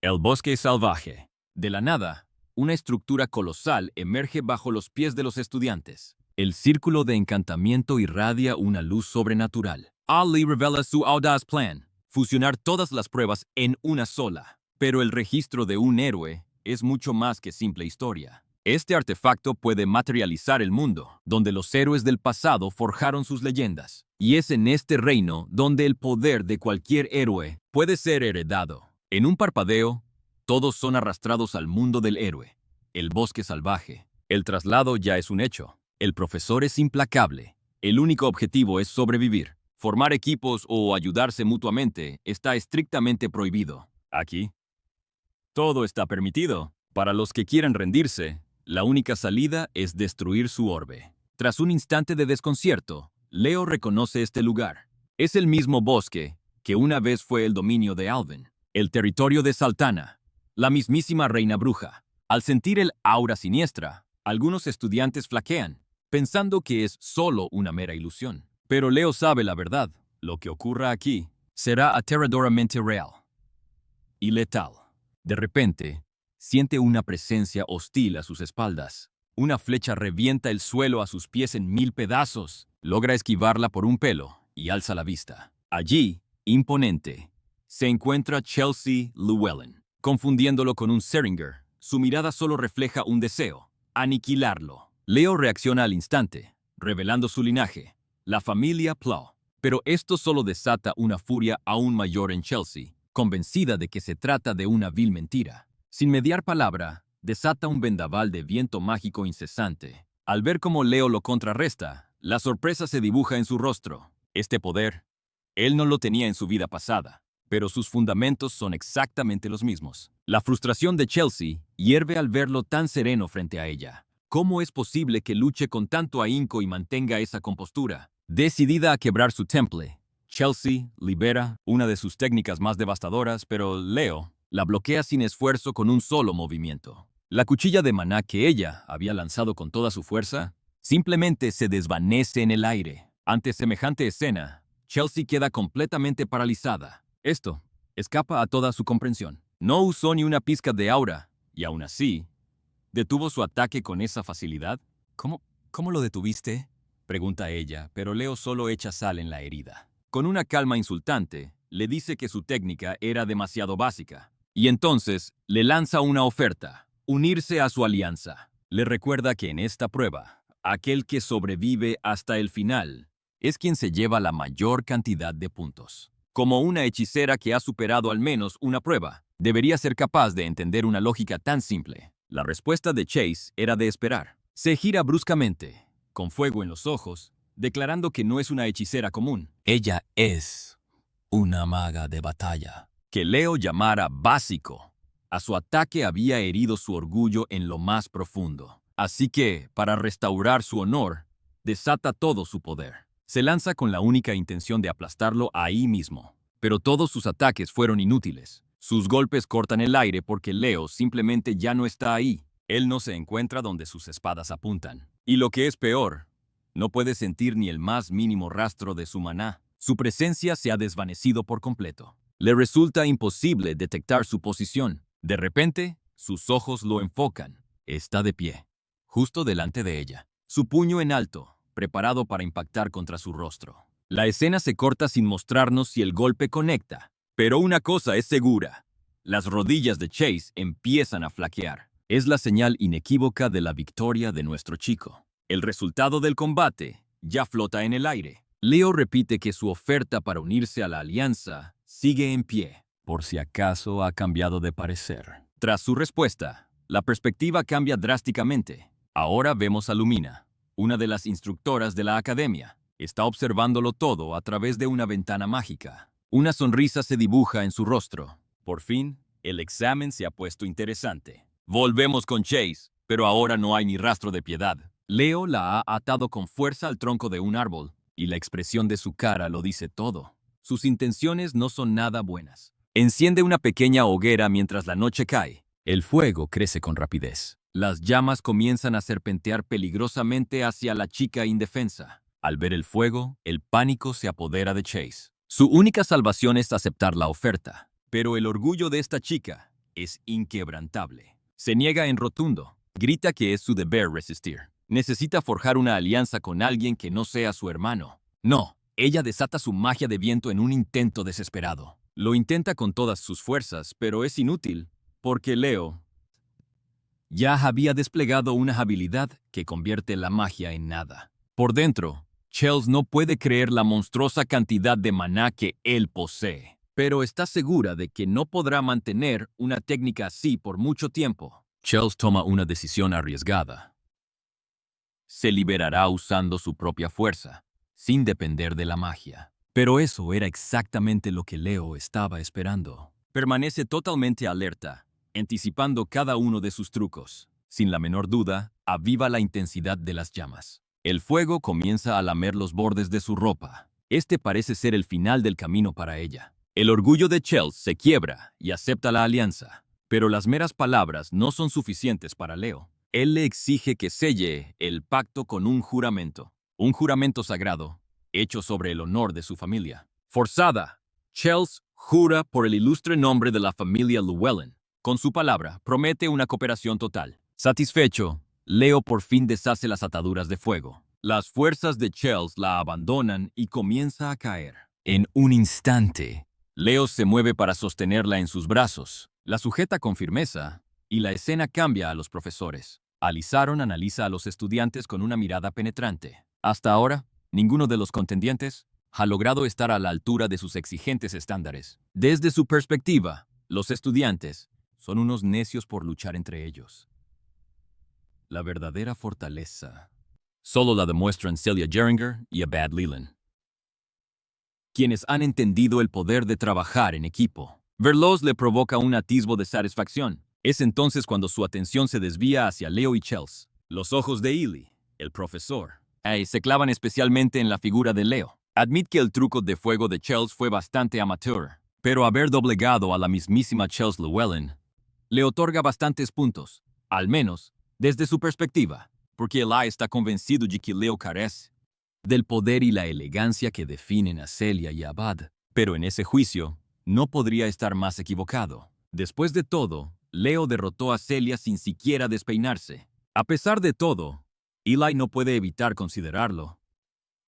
El bosque salvaje. De la nada, una estructura colosal emerge bajo los pies de los estudiantes. El círculo de encantamiento irradia una luz sobrenatural. Ali revela su audaz plan: fusionar todas las pruebas en una sola. Pero el registro de un héroe es mucho más que simple historia. Este artefacto puede materializar el mundo, donde los héroes del pasado forjaron sus leyendas. Y es en este reino donde el poder de cualquier héroe puede ser heredado. En un parpadeo, todos son arrastrados al mundo del héroe, el bosque salvaje. El traslado ya es un hecho. El profesor es implacable. El único objetivo es sobrevivir. Formar equipos o ayudarse mutuamente está estrictamente prohibido. Aquí, todo está permitido. Para los que quieran rendirse, la única salida es destruir su orbe. Tras un instante de desconcierto, Leo reconoce este lugar. Es el mismo bosque que una vez fue el dominio de Alvin, el territorio de Saltana, la mismísima reina bruja. Al sentir el aura siniestra, algunos estudiantes flaquean, pensando que es solo una mera ilusión. Pero Leo sabe la verdad. Lo que ocurra aquí será aterradoramente real y letal. De repente, siente una presencia hostil a sus espaldas. Una flecha revienta el suelo a sus pies en 1000 pedazos. Logra esquivarla por un pelo y alza la vista. Allí, imponente, se encuentra Chelsea Llewellyn. Confundiéndolo con un Seringer, su mirada solo refleja un deseo: aniquilarlo. Leo reacciona al instante, revelando su linaje, la familia Plow. Pero esto solo desata una furia aún mayor en Chelsea, convencida de que se trata de una vil mentira. Sin mediar palabra, desata un vendaval de viento mágico incesante. Al ver cómo Leo lo contrarresta, la sorpresa se dibuja en su rostro. Este poder, él no lo tenía en su vida pasada, pero sus fundamentos son exactamente los mismos. La frustración de Chelsea hierve al verlo tan sereno frente a ella. ¿Cómo es posible que luche con tanto ahínco y mantenga esa compostura? Decidida a quebrar su temple, Chelsea libera una de sus técnicas más devastadoras, pero Leo la bloquea sin esfuerzo con un solo movimiento. La cuchilla de maná que ella había lanzado con toda su fuerza simplemente se desvanece en el aire. Ante semejante escena, Chelsea queda completamente paralizada. Esto escapa a toda su comprensión. No usó ni una pizca de aura, y aún así, ¿detuvo su ataque con esa facilidad? ¿Cómo lo detuviste?, pregunta ella, pero Leo solo echa sal en la herida. Con una calma insultante, le dice que su técnica era demasiado básica. Y entonces le lanza una oferta: unirse a su alianza. Le recuerda que en esta prueba, aquel que sobrevive hasta el final es quien se lleva la mayor cantidad de puntos. Como una hechicera que ha superado al menos una prueba, debería ser capaz de entender una lógica tan simple. La respuesta de Chase era de esperar. Se gira bruscamente, con fuego en los ojos, declarando que no es una hechicera común. Ella es una maga de batalla. Que Leo llamara básico a su ataque había herido su orgullo en lo más profundo. Así que, para restaurar su honor, desata todo su poder. Se lanza con la única intención de aplastarlo ahí mismo. Pero todos sus ataques fueron inútiles. Sus golpes cortan el aire porque Leo simplemente ya no está ahí. Él no se encuentra donde sus espadas apuntan. Y lo que es peor, no puede sentir ni el más mínimo rastro de su maná. Su presencia se ha desvanecido por completo. Le resulta imposible detectar su posición. De repente, sus ojos lo enfocan. Está de pie, justo delante de ella, su puño en alto, preparado para impactar contra su rostro. La escena se corta sin mostrarnos si el golpe conecta, pero una cosa es segura: las rodillas de Chase empiezan a flaquear. Es la señal inequívoca de la victoria de nuestro chico. El resultado del combate ya flota en el aire. Leo repite que su oferta para unirse a la alianza sigue en pie, por si acaso ha cambiado de parecer. Tras su respuesta, la perspectiva cambia drásticamente. Ahora vemos a Lumina, una de las instructoras de la academia. Está observándolo todo a través de una ventana mágica. Una sonrisa se dibuja en su rostro. Por fin, el examen se ha puesto interesante. Volvemos con Chase, pero ahora no hay ni rastro de piedad. Leo la ha atado con fuerza al tronco de un árbol, y la expresión de su cara lo dice todo. Sus intenciones no son nada buenas. Enciende una pequeña hoguera mientras la noche cae. El fuego crece con rapidez. Las llamas comienzan a serpentear peligrosamente hacia la chica indefensa. Al ver el fuego, el pánico se apodera de Chase. Su única salvación es aceptar la oferta. Pero el orgullo de esta chica es inquebrantable. Se niega en rotundo. Grita que es su deber resistir. Necesita forjar una alianza con alguien que no sea su hermano. No, ella desata su magia de viento en un intento desesperado. Lo intenta con todas sus fuerzas, pero es inútil, porque Leo ya había desplegado una habilidad que convierte la magia en nada. Por dentro, Chels no puede creer la monstruosa cantidad de maná que él posee, pero está segura de que no podrá mantener una técnica así por mucho tiempo. Chels toma una decisión arriesgada. Se liberará usando su propia fuerza, sin depender de la magia. Pero eso era exactamente lo que Leo estaba esperando. Permanece totalmente alerta, anticipando cada uno de sus trucos. Sin la menor duda, aviva la intensidad de las llamas. El fuego comienza a lamer los bordes de su ropa. Este parece ser el final del camino para ella. El orgullo de Chels se quiebra y acepta la alianza. Pero las meras palabras no son suficientes para Leo. Él le exige que selle el pacto con un juramento sagrado, hecho sobre el honor de su familia. Forzada, Chels jura por el ilustre nombre de la familia Llewellyn. Con su palabra, promete una cooperación total. Satisfecho, Leo por fin deshace las ataduras de fuego. Las fuerzas de Chels la abandonan y comienza a caer. En un instante, Leo se mueve para sostenerla en sus brazos. La sujeta con firmeza y la escena cambia a los profesores. Alisaron analiza a los estudiantes con una mirada penetrante. Hasta ahora, ninguno de los contendientes ha logrado estar a la altura de sus exigentes estándares. Desde su perspectiva, los estudiantes son unos necios por luchar entre ellos. La verdadera fortaleza solo la demuestran Celia Geringer y Abad Leland, quienes han entendido el poder de trabajar en equipo. Verlos le provoca un atisbo de satisfacción. Es entonces cuando su atención se desvía hacia Leo y Chels. Los ojos de Ely, el profesor, se clavan especialmente en la figura de Leo. Admite que el truco de fuego de Chels fue bastante amateur, pero haber doblegado a la mismísima Chels Llewellyn le otorga bastantes puntos, al menos desde su perspectiva, porque Eli está convencido de que Leo carece del poder y la elegancia que definen a Celia y Abad. Pero en ese juicio, no podría estar más equivocado. Después de todo, Leo derrotó a Celia sin siquiera despeinarse. A pesar de todo, Eli no puede evitar considerarlo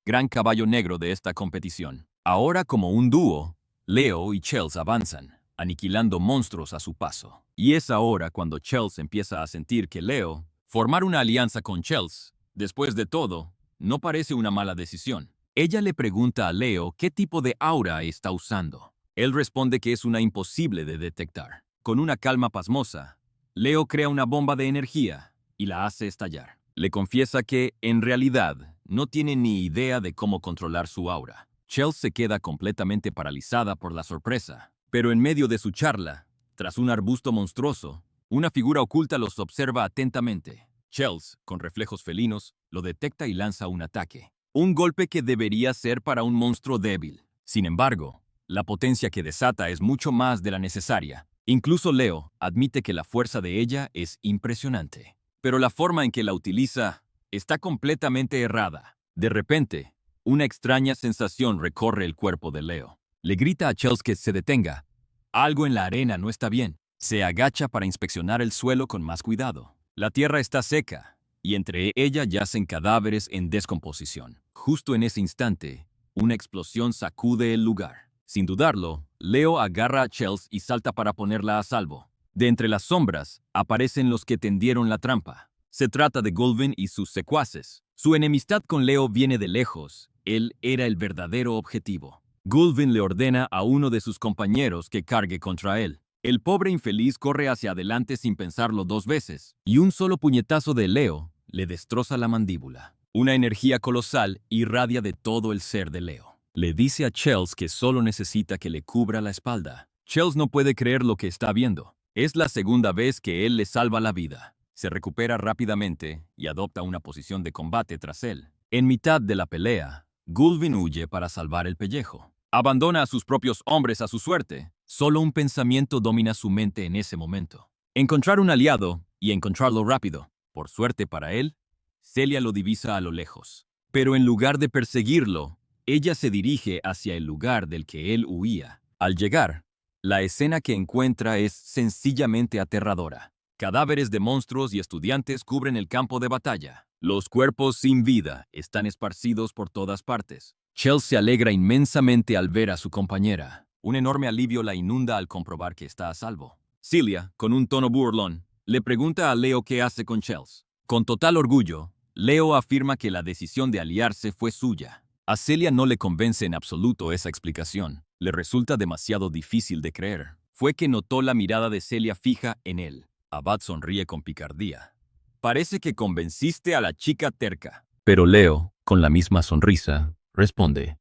gran caballo negro de esta competición. Ahora, como un dúo, Leo y Chels avanzan, aniquilando monstruos a su paso. Y es ahora cuando Chels empieza a sentir que Leo, formar una alianza con Chels, después de todo, no parece una mala decisión. Ella le pregunta a Leo qué tipo de aura está usando. Él responde que es una imposible de detectar. Con una calma pasmosa, Leo crea una bomba de energía y la hace estallar. Le confiesa que, en realidad, no tiene ni idea de cómo controlar su aura. Chels se queda completamente paralizada por la sorpresa, pero en medio de su charla, tras un arbusto monstruoso, una figura oculta los observa atentamente. Chels, con reflejos felinos, lo detecta y lanza un ataque. Un golpe que debería ser para un monstruo débil. Sin embargo, la potencia que desata es mucho más de la necesaria. Incluso Leo admite que la fuerza de ella es impresionante. Pero la forma en que la utiliza está completamente errada. De repente, una extraña sensación recorre el cuerpo de Leo. Le grita a Chels que se detenga. Algo en la arena no está bien. Se agacha para inspeccionar el suelo con más cuidado. La tierra está seca, y entre ella yacen cadáveres en descomposición. Justo en ese instante, una explosión sacude el lugar. Sin dudarlo, Leo agarra a Chels y salta para ponerla a salvo. De entre las sombras, aparecen los que tendieron la trampa. Se trata de Gullwyn y sus secuaces. Su enemistad con Leo viene de lejos. Él era el verdadero objetivo. Gullwyn le ordena a uno de sus compañeros que cargue contra él. El pobre infeliz corre hacia adelante sin pensarlo dos veces, y un solo puñetazo de Leo le destroza la mandíbula. Una energía colosal irradia de todo el ser de Leo. Le dice a Chels que solo necesita que le cubra la espalda. Chels no puede creer lo que está viendo. Es la segunda vez que él le salva la vida. Se recupera rápidamente y adopta una posición de combate tras él. En mitad de la pelea, Gullwyn huye para salvar el pellejo. Abandona a sus propios hombres a su suerte. Solo un pensamiento domina su mente en ese momento. Encontrar un aliado y encontrarlo rápido. Por suerte para él, Celia lo divisa a lo lejos. Pero en lugar de perseguirlo, ella se dirige hacia el lugar del que él huía. Al llegar, la escena que encuentra es sencillamente aterradora. Cadáveres de monstruos y estudiantes cubren el campo de batalla. Los cuerpos sin vida están esparcidos por todas partes. Chels se alegra inmensamente al ver a su compañera. Un enorme alivio la inunda al comprobar que está a salvo. Celia, con un tono burlón, Le pregunta a Leo qué hace con Chels. Con total orgullo, Leo afirma que la decisión de aliarse fue suya. A Celia no le convence en absoluto esa explicación. Le resulta demasiado difícil de creer. Fue que notó la mirada de Celia fija en él. Abad sonríe con picardía. Parece que convenciste a la chica terca. Pero Leo, con la misma sonrisa, responde: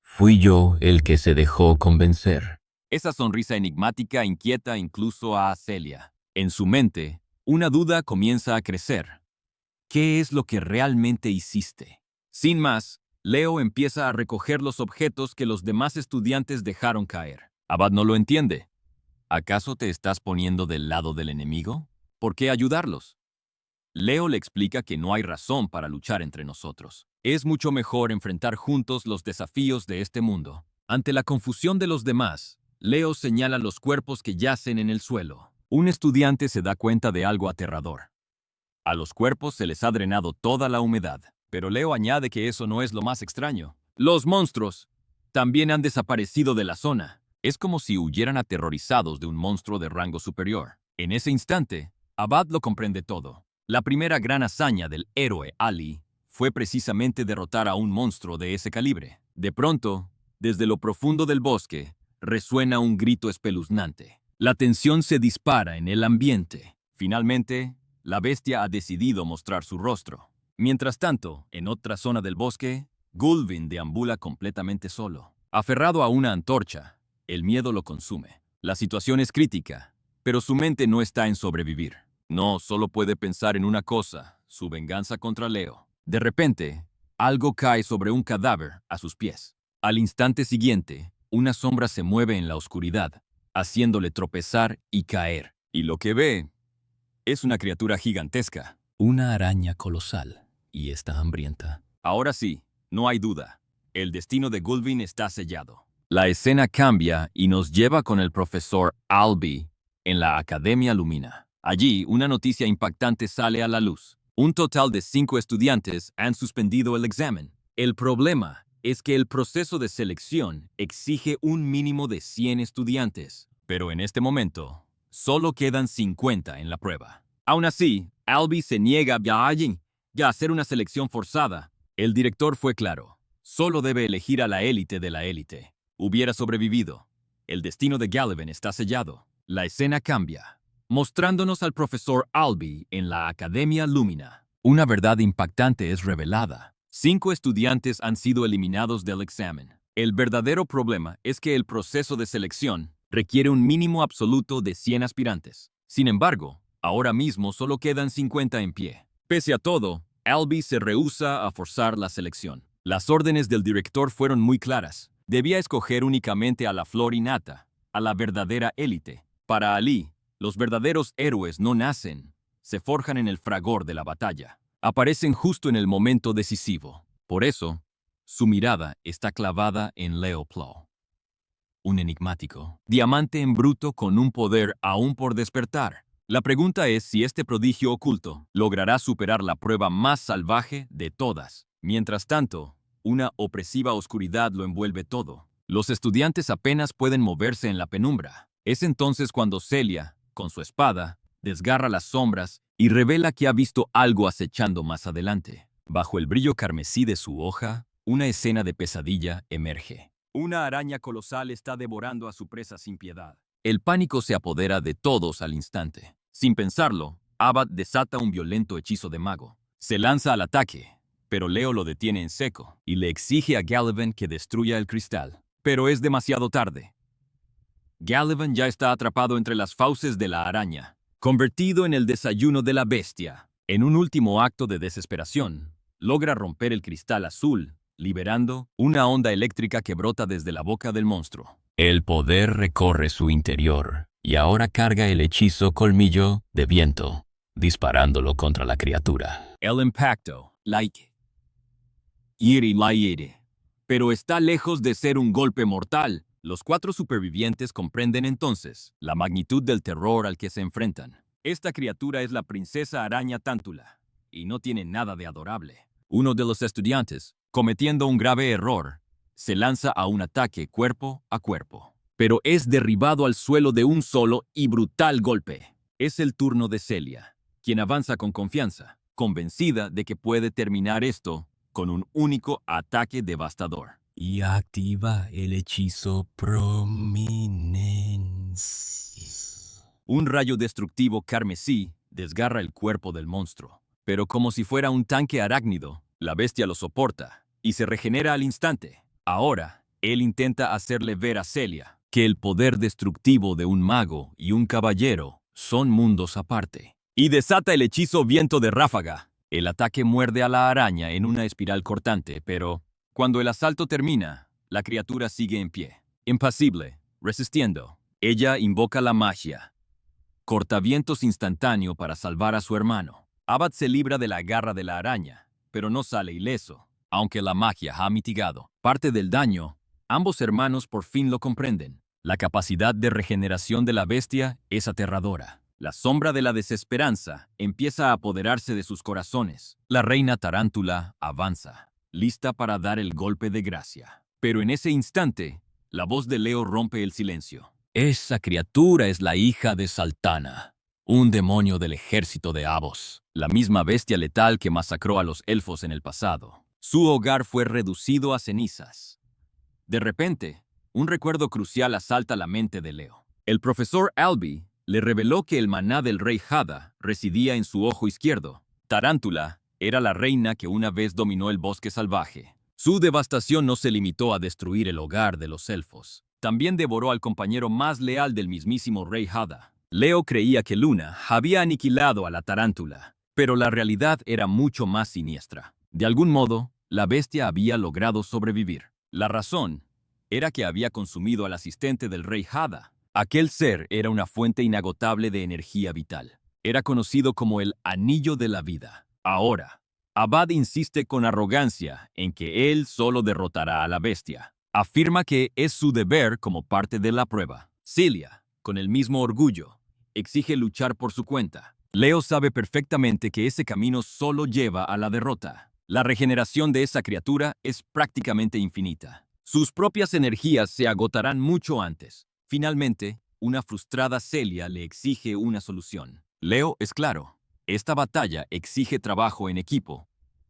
fui yo el que se dejó convencer. Esa sonrisa enigmática inquieta incluso a Celia. En su mente, una duda comienza a crecer. ¿Qué es lo que realmente hiciste? Sin más, Leo empieza a recoger los objetos que los demás estudiantes dejaron caer. Abad no lo entiende. ¿Acaso te estás poniendo del lado del enemigo? ¿Por qué ayudarlos? Leo le explica que no hay razón para luchar entre nosotros. Es mucho mejor enfrentar juntos los desafíos de este mundo. Ante la confusión de los demás, Leo señala los cuerpos que yacen en el suelo. Un estudiante se da cuenta de algo aterrador. A los cuerpos se les ha drenado toda la humedad, pero Leo añade que eso no es lo más extraño. Los monstruos también han desaparecido de la zona. Es como si huyeran aterrorizados de un monstruo de rango superior. En ese instante, Abad lo comprende todo. La primera gran hazaña del héroe Ali fue precisamente derrotar a un monstruo de ese calibre. De pronto, desde lo profundo del bosque, resuena un grito espeluznante. La tensión se dispara en el ambiente. Finalmente, la bestia ha decidido mostrar su rostro. Mientras tanto, en otra zona del bosque, Gulvin deambula completamente solo. Aferrado a una antorcha, el miedo lo consume. La situación es crítica, pero su mente no está en sobrevivir. No, solo puede pensar en una cosa: su venganza contra Leo. De repente, algo cae sobre un cadáver a sus pies. Al instante siguiente, una sombra se mueve en la oscuridad, haciéndole tropezar y caer. Y lo que ve es una criatura gigantesca. Una araña colosal. Y está hambrienta. Ahora sí, no hay duda. El destino de Gulvin está sellado. La escena cambia y nos lleva con el profesor Albee en la Academia Lumina. Allí, una noticia impactante sale a la luz. Un total de 5 estudiantes han suspendido el examen. El problema es que el proceso de selección exige un mínimo de 100 estudiantes. Pero en este momento, solo quedan 50 en la prueba. Aún así, Albee se niega a hacer una selección forzada. El director fue claro: solo debe elegir a la élite de la élite. Hubiera sobrevivido. El destino de Gallivant está sellado. La escena cambia, mostrándonos al profesor Albee en la Academia Lumina. Una verdad impactante es revelada. 5 estudiantes han sido eliminados del examen. El verdadero problema es que el proceso de selección requiere un mínimo absoluto de 100 aspirantes. Sin embargo, ahora mismo solo quedan 50 en pie. Pese a todo, Albee se rehúsa a forzar la selección. Las órdenes del director fueron muy claras. Debía escoger únicamente a la flor innata, a la verdadera élite. Para Ali, los verdaderos héroes no nacen, se forjan en el fragor de la batalla. Aparecen justo en el momento decisivo. Por eso, su mirada está clavada en Leo Plow. Un enigmático diamante en bruto con un poder aún por despertar. La pregunta es si este prodigio oculto logrará superar la prueba más salvaje de todas. Mientras tanto, una opresiva oscuridad lo envuelve todo. Los estudiantes apenas pueden moverse en la penumbra. Es entonces cuando Celia, con su espada, desgarra las sombras y revela que ha visto algo acechando más adelante. Bajo el brillo carmesí de su hoja, una escena de pesadilla emerge. Una araña colosal está devorando a su presa sin piedad. El pánico se apodera de todos al instante. Sin pensarlo, Abad desata un violento hechizo de mago. Se lanza al ataque, pero Leo lo detiene en seco y le exige a Gallivant que destruya el cristal. Pero es demasiado tarde. Gallivant ya está atrapado entre las fauces de la araña, convertido en el desayuno de la bestia. En un último acto de desesperación, logra romper el cristal azul, liberando una onda eléctrica que brota desde la boca del monstruo. El poder recorre su interior y ahora carga el hechizo Colmillo de Viento, disparándolo contra la criatura. El impacto, pero está lejos de ser un golpe mortal. Los 4 supervivientes comprenden entonces la magnitud del terror al que se enfrentan. Esta criatura es la princesa araña Tántula, y no tiene nada de adorable. Uno de los estudiantes, cometiendo un grave error, se lanza a un ataque cuerpo a cuerpo, pero es derribado al suelo de un solo y brutal golpe. Es el turno de Celia, quien avanza con confianza, convencida de que puede terminar esto con un único ataque devastador. Y activa el hechizo Prominencia. Un rayo destructivo carmesí desgarra el cuerpo del monstruo, pero como si fuera un tanque arácnido, la bestia lo soporta y se regenera al instante. Ahora, él intenta hacerle ver a Celia que el poder destructivo de un mago y un caballero son mundos aparte. Y desata el hechizo Viento de Ráfaga. El ataque muerde a la araña en una espiral cortante, pero cuando el asalto termina, la criatura sigue en pie, impasible, resistiendo. Ella invoca la magia. Cortavientos instantáneo para salvar a su hermano. Abad se libra de la garra de la araña, pero no sale ileso, aunque la magia ha mitigado parte del daño. Ambos hermanos por fin lo comprenden. La capacidad de regeneración de la bestia es aterradora. La sombra de la desesperanza empieza a apoderarse de sus corazones. La reina tarántula avanza, lista para dar el golpe de gracia. Pero en ese instante, la voz de Leo rompe el silencio. Esa criatura es la hija de Saltana, un demonio del ejército de Abos, la misma bestia letal que masacró a los elfos en el pasado. Su hogar fue reducido a cenizas. De repente, un recuerdo crucial asalta la mente de Leo. El profesor Alby le reveló que el maná del rey Hada residía en su ojo izquierdo. Tarántula era la reina que una vez dominó el bosque salvaje. Su devastación no se limitó a destruir el hogar de los elfos. También devoró al compañero más leal del mismísimo rey Hada. Leo creía que Luna había aniquilado a la tarántula, pero la realidad era mucho más siniestra. De algún modo, la bestia había logrado sobrevivir. La razón era que había consumido al asistente del rey Hada. Aquel ser era una fuente inagotable de energía vital. Era conocido como el Anillo de la Vida. Ahora, Abad insiste con arrogancia en que él solo derrotará a la bestia. Afirma que es su deber como parte de la prueba. Celia, con el mismo orgullo, exige luchar por su cuenta. Leo sabe perfectamente que ese camino solo lleva a la derrota. La regeneración de esa criatura es prácticamente infinita. Sus propias energías se agotarán mucho antes. Finalmente, una frustrada Celia le exige una solución. Leo es claro. Esta batalla exige trabajo en equipo,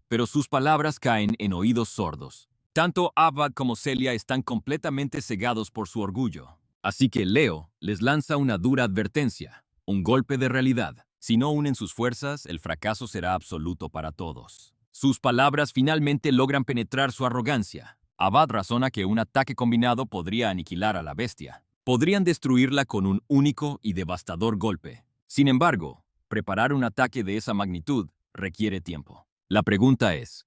pero sus palabras caen en oídos sordos. Tanto Abad como Celia están completamente cegados por su orgullo. Así que Leo les lanza una dura advertencia, un golpe de realidad. Si no unen sus fuerzas, el fracaso será absoluto para todos. Sus palabras finalmente logran penetrar su arrogancia. Abad razona que un ataque combinado podría aniquilar a la bestia. Podrían destruirla con un único y devastador golpe. Sin embargo, preparar un ataque de esa magnitud requiere tiempo. La pregunta es,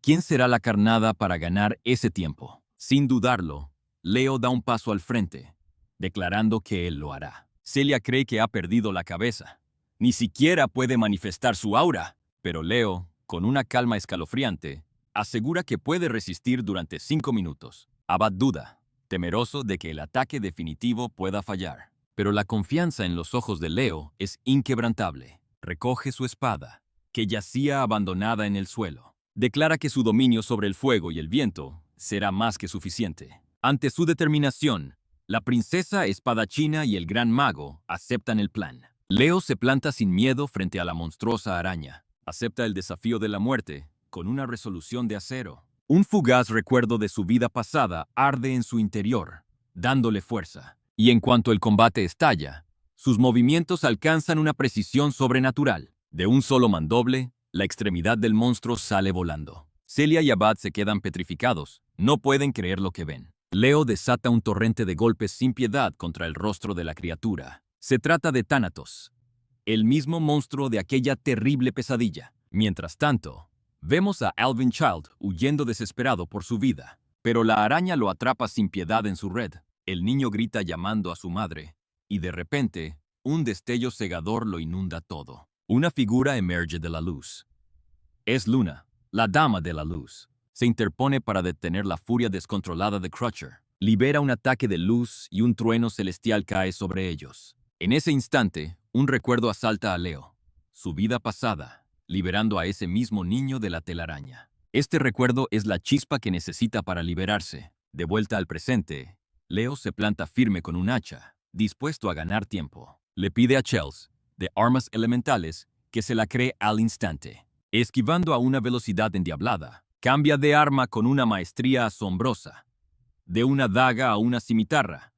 ¿quién será la carnada para ganar ese tiempo? Sin dudarlo, Leo da un paso al frente, declarando que él lo hará. Celia cree que ha perdido la cabeza. Ni siquiera puede manifestar su aura, pero Leo, con una calma escalofriante, asegura que puede resistir durante 5 minutos. Abad duda, temeroso de que el ataque definitivo pueda fallar. Pero la confianza en los ojos de Leo es inquebrantable. Recoge su espada, que yacía abandonada en el suelo. Declara que su dominio sobre el fuego y el viento será más que suficiente. Ante su determinación, la princesa espadachina y el gran mago aceptan el plan. Leo se planta sin miedo frente a la monstruosa araña. Acepta el desafío de la muerte con una resolución de acero. Un fugaz recuerdo de su vida pasada arde en su interior, dándole fuerza. Y en cuanto el combate estalla, sus movimientos alcanzan una precisión sobrenatural. De un solo mandoble, la extremidad del monstruo sale volando. Celia y Abad se quedan petrificados. No pueden creer lo que ven. Leo desata un torrente de golpes sin piedad contra el rostro de la criatura. Se trata de Thanatos, el mismo monstruo de aquella terrible pesadilla. Mientras tanto, vemos a Alvin Child huyendo desesperado por su vida. Pero la araña lo atrapa sin piedad en su red. El niño grita llamando a su madre, y de repente, un destello cegador lo inunda todo. Una figura emerge de la luz. Es Luna, la dama de la luz. Se interpone para detener la furia descontrolada de Crutcher. Libera un ataque de luz y un trueno celestial cae sobre ellos. En ese instante, un recuerdo asalta a Leo. Su vida pasada, liberando a ese mismo niño de la telaraña. Este recuerdo es la chispa que necesita para liberarse. De vuelta al presente, Leo se planta firme con un hacha, dispuesto a ganar tiempo. Le pide a Chels de armas elementales que se la cree al instante. Esquivando a una velocidad endiablada, cambia de arma con una maestría asombrosa, de una daga a una cimitarra,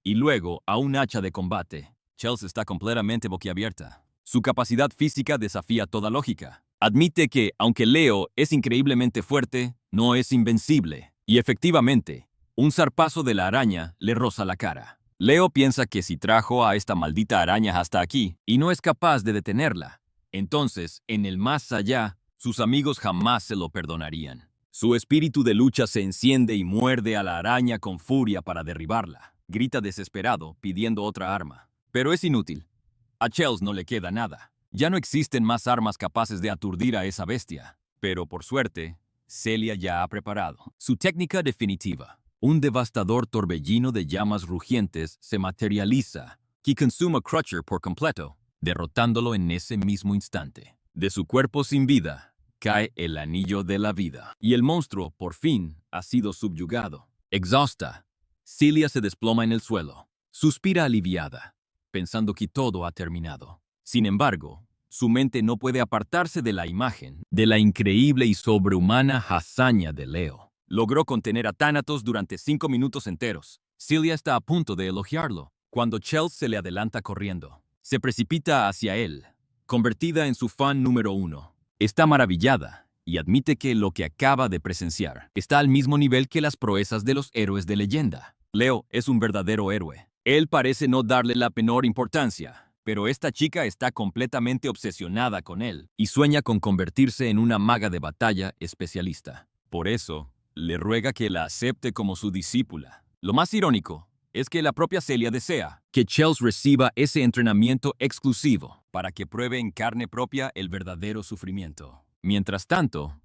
y luego a un hacha de combate. Chelsea está completamente boquiabierta. Su capacidad física desafía toda lógica. Admite que, aunque Leo es increíblemente fuerte, no es invencible. Y efectivamente, un zarpazo de la araña le roza la cara. Leo piensa que si trajo a esta maldita araña hasta aquí y no es capaz de detenerla, entonces, en el más allá, sus amigos jamás se lo perdonarían. Su espíritu de lucha se enciende y muerde a la araña con furia para derribarla. Grita desesperado, pidiendo otra arma. Pero es inútil. A Chelsea no le queda nada. Ya no existen más armas capaces de aturdir a esa bestia. Pero por suerte, Celia ya ha preparado su técnica definitiva. Un devastador torbellino de llamas rugientes se materializa, que consume a Crutcher por completo, derrotándolo en ese mismo instante. De su cuerpo sin vida, cae el anillo de la vida, y el monstruo, por fin, ha sido subyugado. Exhausta, Celia se desploma en el suelo. Suspira aliviada, pensando que todo ha terminado. Sin embargo, su mente no puede apartarse de la imagen de la increíble y sobrehumana hazaña de Leo. Logró contener a Thanatos durante 5 minutos enteros. Celia está a punto de elogiarlo, cuando Chelsea se le adelanta corriendo. Se precipita hacia él, convertida en su fan número 1. Está maravillada y admite que lo que acaba de presenciar está al mismo nivel que las proezas de los héroes de leyenda. Leo es un verdadero héroe. Él parece no darle la menor importancia, pero esta chica está completamente obsesionada con él y sueña con convertirse en una maga de batalla especialista. Por eso, le ruega que la acepte como su discípula. Lo más irónico es que la propia Celia desea que Chelsea reciba ese entrenamiento exclusivo para que pruebe en carne propia el verdadero sufrimiento. Mientras tanto,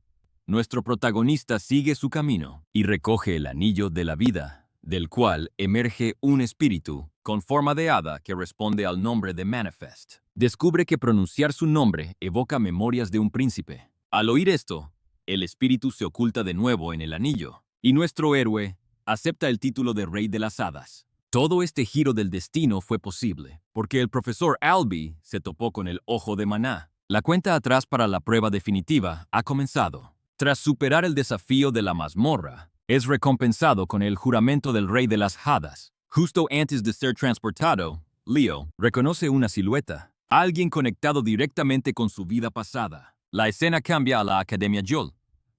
nuestro protagonista sigue su camino y recoge el anillo de la vida, del cual emerge un espíritu con forma de hada que responde al nombre de Manifest. Descubre que pronunciar su nombre evoca memorias de un príncipe. Al oír esto, el espíritu se oculta de nuevo en el anillo, y nuestro héroe acepta el título de Rey de las Hadas. Todo este giro del destino fue posible porque el profesor Albie se topó con el Ojo de Maná. La cuenta atrás para la prueba definitiva ha comenzado. Tras superar el desafío de la mazmorra, es recompensado con el juramento del Rey de las Hadas. Justo antes de ser transportado, Leo reconoce una silueta, alguien conectado directamente con su vida pasada. La escena cambia a la Academia Joel,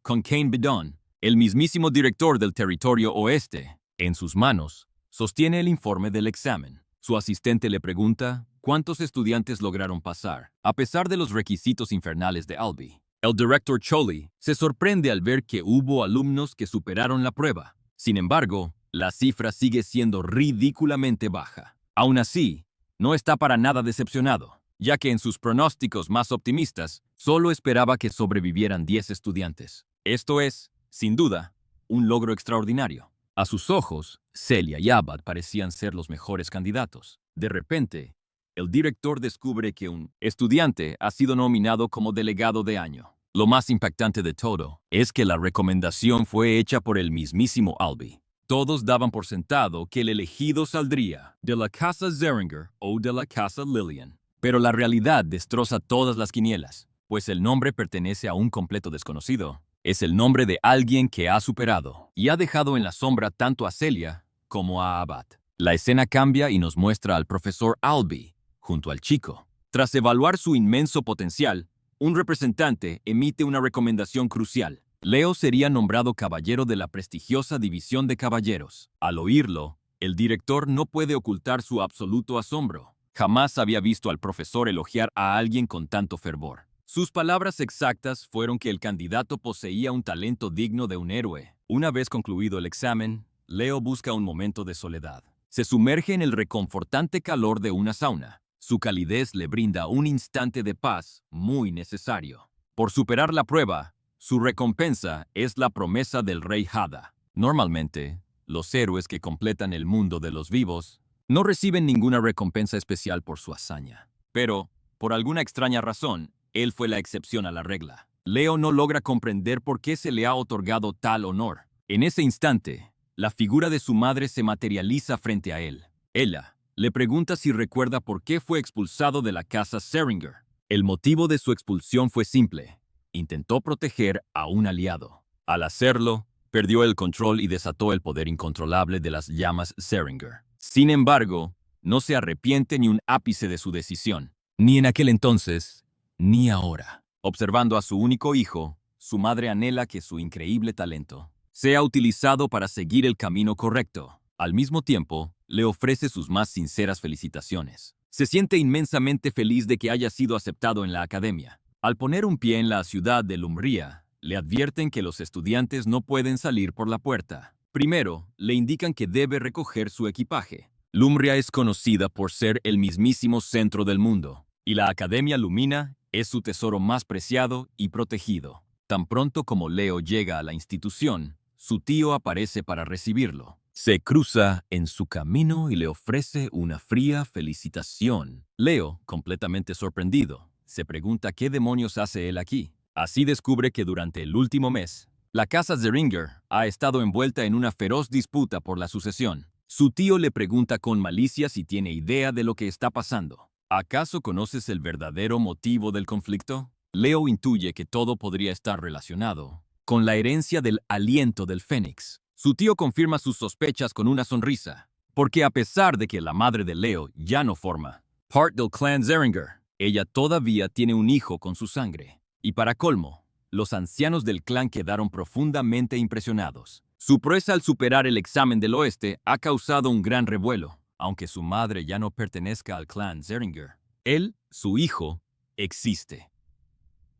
con Kane Bidon, el mismísimo director del Territorio Oeste. En sus manos, sostiene el informe del examen. Su asistente le pregunta cuántos estudiantes lograron pasar, a pesar de los requisitos infernales de Albie. El director Choli se sorprende al ver que hubo alumnos que superaron la prueba. Sin embargo, la cifra sigue siendo ridículamente baja. Aún así, no está para nada decepcionado, ya que en sus pronósticos más optimistas, solo esperaba que sobrevivieran 10 estudiantes. Esto es, sin duda, un logro extraordinario. A sus ojos, Celia y Abad parecían ser los mejores candidatos. De repente, el director descubre que un estudiante ha sido nominado como delegado de año. Lo más impactante de todo es que la recomendación fue hecha por el mismísimo Albie. Todos daban por sentado que el elegido saldría de la Casa Zeringer o de la Casa Lillian. Pero la realidad destroza todas las quinielas, pues el nombre pertenece a un completo desconocido. Es el nombre de alguien que ha superado y ha dejado en la sombra tanto a Celia como a Abad. La escena cambia y nos muestra al profesor Albie junto al chico. Tras evaluar su inmenso potencial, un representante emite una recomendación crucial. Leo sería nombrado caballero de la prestigiosa División de Caballeros. Al oírlo, el director no puede ocultar su absoluto asombro. Jamás había visto al profesor elogiar a alguien con tanto fervor. Sus palabras exactas fueron que el candidato poseía un talento digno de un héroe. Una vez concluido el examen, Leo busca un momento de soledad. Se sumerge en el reconfortante calor de una sauna. Su calidez le brinda un instante de paz muy necesario. Por superar la prueba, su recompensa es la promesa del Rey Hada. Normalmente, los héroes que completan el mundo de los vivos no reciben ninguna recompensa especial por su hazaña. Pero, por alguna extraña razón, él fue la excepción a la regla. Leo no logra comprender por qué se le ha otorgado tal honor. En ese instante, la figura de su madre se materializa frente a él. Ella, le pregunta si recuerda por qué fue expulsado de la casa Seringer. El motivo de su expulsión fue simple. Intentó proteger a un aliado. Al hacerlo, perdió el control y desató el poder incontrolable de las llamas Seringer. Sin embargo, no se arrepiente ni un ápice de su decisión. Ni en aquel entonces, ni ahora. Observando a su único hijo, su madre anhela que su increíble talento sea utilizado para seguir el camino correcto. Al mismo tiempo, le ofrece sus más sinceras felicitaciones. Se siente inmensamente feliz de que haya sido aceptado en la academia. Al poner un pie en la ciudad de Lumbría, le advierten que los estudiantes no pueden salir por la puerta. Primero, le indican que debe recoger su equipaje. Lumbria es conocida por ser el mismísimo centro del mundo, y la Academia Lumina es su tesoro más preciado y protegido. Tan pronto como Leo llega a la institución, su tío aparece para recibirlo. Se cruza en su camino y le ofrece una fría felicitación. Leo, completamente sorprendido, se pregunta qué demonios hace él aquí. Así descubre que durante el último mes, la casa Zeringer ha estado envuelta en una feroz disputa por la sucesión. Su tío le pregunta con malicia si tiene idea de lo que está pasando. ¿Acaso conoces el verdadero motivo del conflicto? Leo intuye que todo podría estar relacionado con la herencia del aliento del Fénix. Su tío confirma sus sospechas con una sonrisa, porque a pesar de que la madre de Leo ya no forma parte del clan Zeringer, ella todavía tiene un hijo con su sangre. Y para colmo, los ancianos del clan quedaron profundamente impresionados. Su proeza al superar el examen del oeste ha causado un gran revuelo, aunque su madre ya no pertenezca al clan Zeringer. Él, su hijo, existe.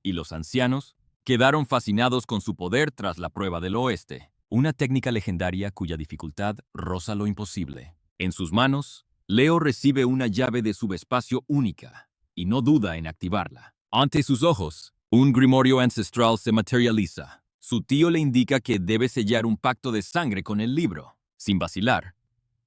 Y los ancianos quedaron fascinados con su poder tras la prueba del oeste, una técnica legendaria cuya dificultad roza lo imposible. En sus manos, Leo recibe una llave de subespacio única, y no duda en activarla. Ante sus ojos, un grimorio ancestral se materializa. Su tío le indica que debe sellar un pacto de sangre con el libro. Sin vacilar,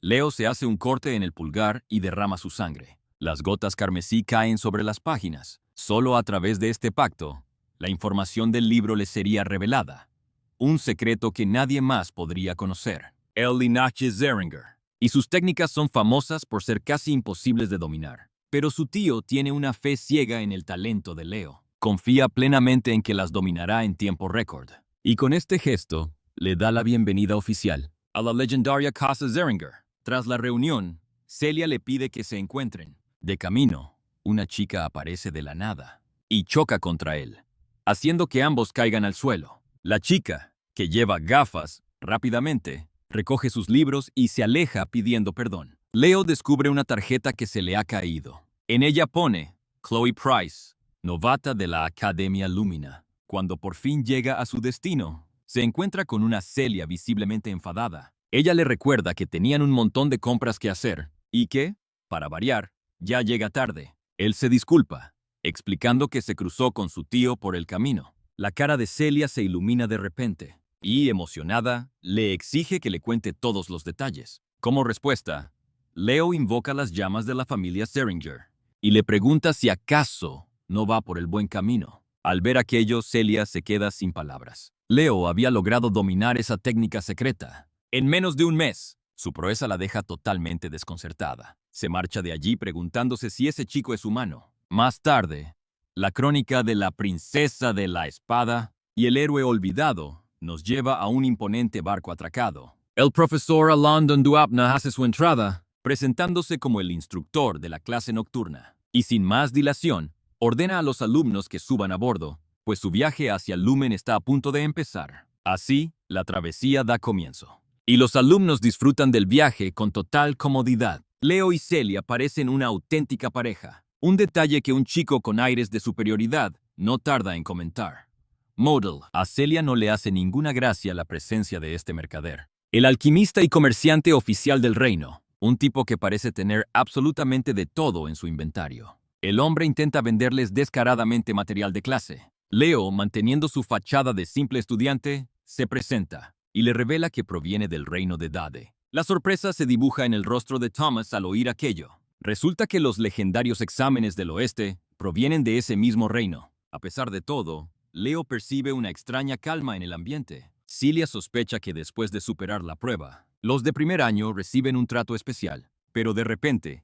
Leo se hace un corte en el pulgar y derrama su sangre. Las gotas carmesí caen sobre las páginas. Solo a través de este pacto, la información del libro le sería revelada. Un secreto que nadie más podría conocer. El linaje Zeringer. Y sus técnicas son famosas por ser casi imposibles de dominar. Pero su tío tiene una fe ciega en el talento de Leo. Confía plenamente en que las dominará en tiempo récord. Y con este gesto, le da la bienvenida oficial a la legendaria Casa Zeringer. Tras la reunión, Celia le pide que se encuentren. De camino, una chica aparece de la nada y choca contra él, haciendo que ambos caigan al suelo. La chica, que lleva gafas, rápidamente recoge sus libros y se aleja pidiendo perdón. Leo descubre una tarjeta que se le ha caído. En ella pone Chloe Price, novata de la Academia Lumina. Cuando por fin llega a su destino, se encuentra con una Celia visiblemente enfadada. Ella le recuerda que tenían un montón de compras que hacer y que, para variar, ya llega tarde. Él se disculpa, explicando que se cruzó con su tío por el camino. La cara de Celia se ilumina de repente y, emocionada, le exige que le cuente todos los detalles. Como respuesta, Leo invoca las llamas de la familia Zeringer y le pregunta si acaso no va por el buen camino. Al ver aquello, Celia se queda sin palabras. Leo había logrado dominar esa técnica secreta en menos de un mes. Su proeza la deja totalmente desconcertada. Se marcha de allí preguntándose si ese chico es humano. Más tarde, la crónica de la princesa de la espada y el héroe olvidado nos lleva a un imponente barco atracado. El profesor Alondon Duapna hace su entrada, presentándose como el instructor de la clase nocturna. Y sin más dilación, ordena a los alumnos que suban a bordo, pues su viaje hacia Lumen está a punto de empezar. Así, la travesía da comienzo. Y los alumnos disfrutan del viaje con total comodidad. Leo y Celia parecen una auténtica pareja. Un detalle que un chico con aires de superioridad no tarda en comentar. Model, a Celia no le hace ninguna gracia la presencia de este mercader. El alquimista y comerciante oficial del reino, un tipo que parece tener absolutamente de todo en su inventario. El hombre intenta venderles descaradamente material de clase. Leo, manteniendo su fachada de simple estudiante, se presenta y le revela que proviene del reino de Dade. La sorpresa se dibuja en el rostro de Thomas al oír aquello. Resulta que los legendarios exámenes del oeste provienen de ese mismo reino. A pesar de todo, Leo percibe una extraña calma en el ambiente. Celia sospecha que después de superar la prueba, los de primer año reciben un trato especial. Pero de repente,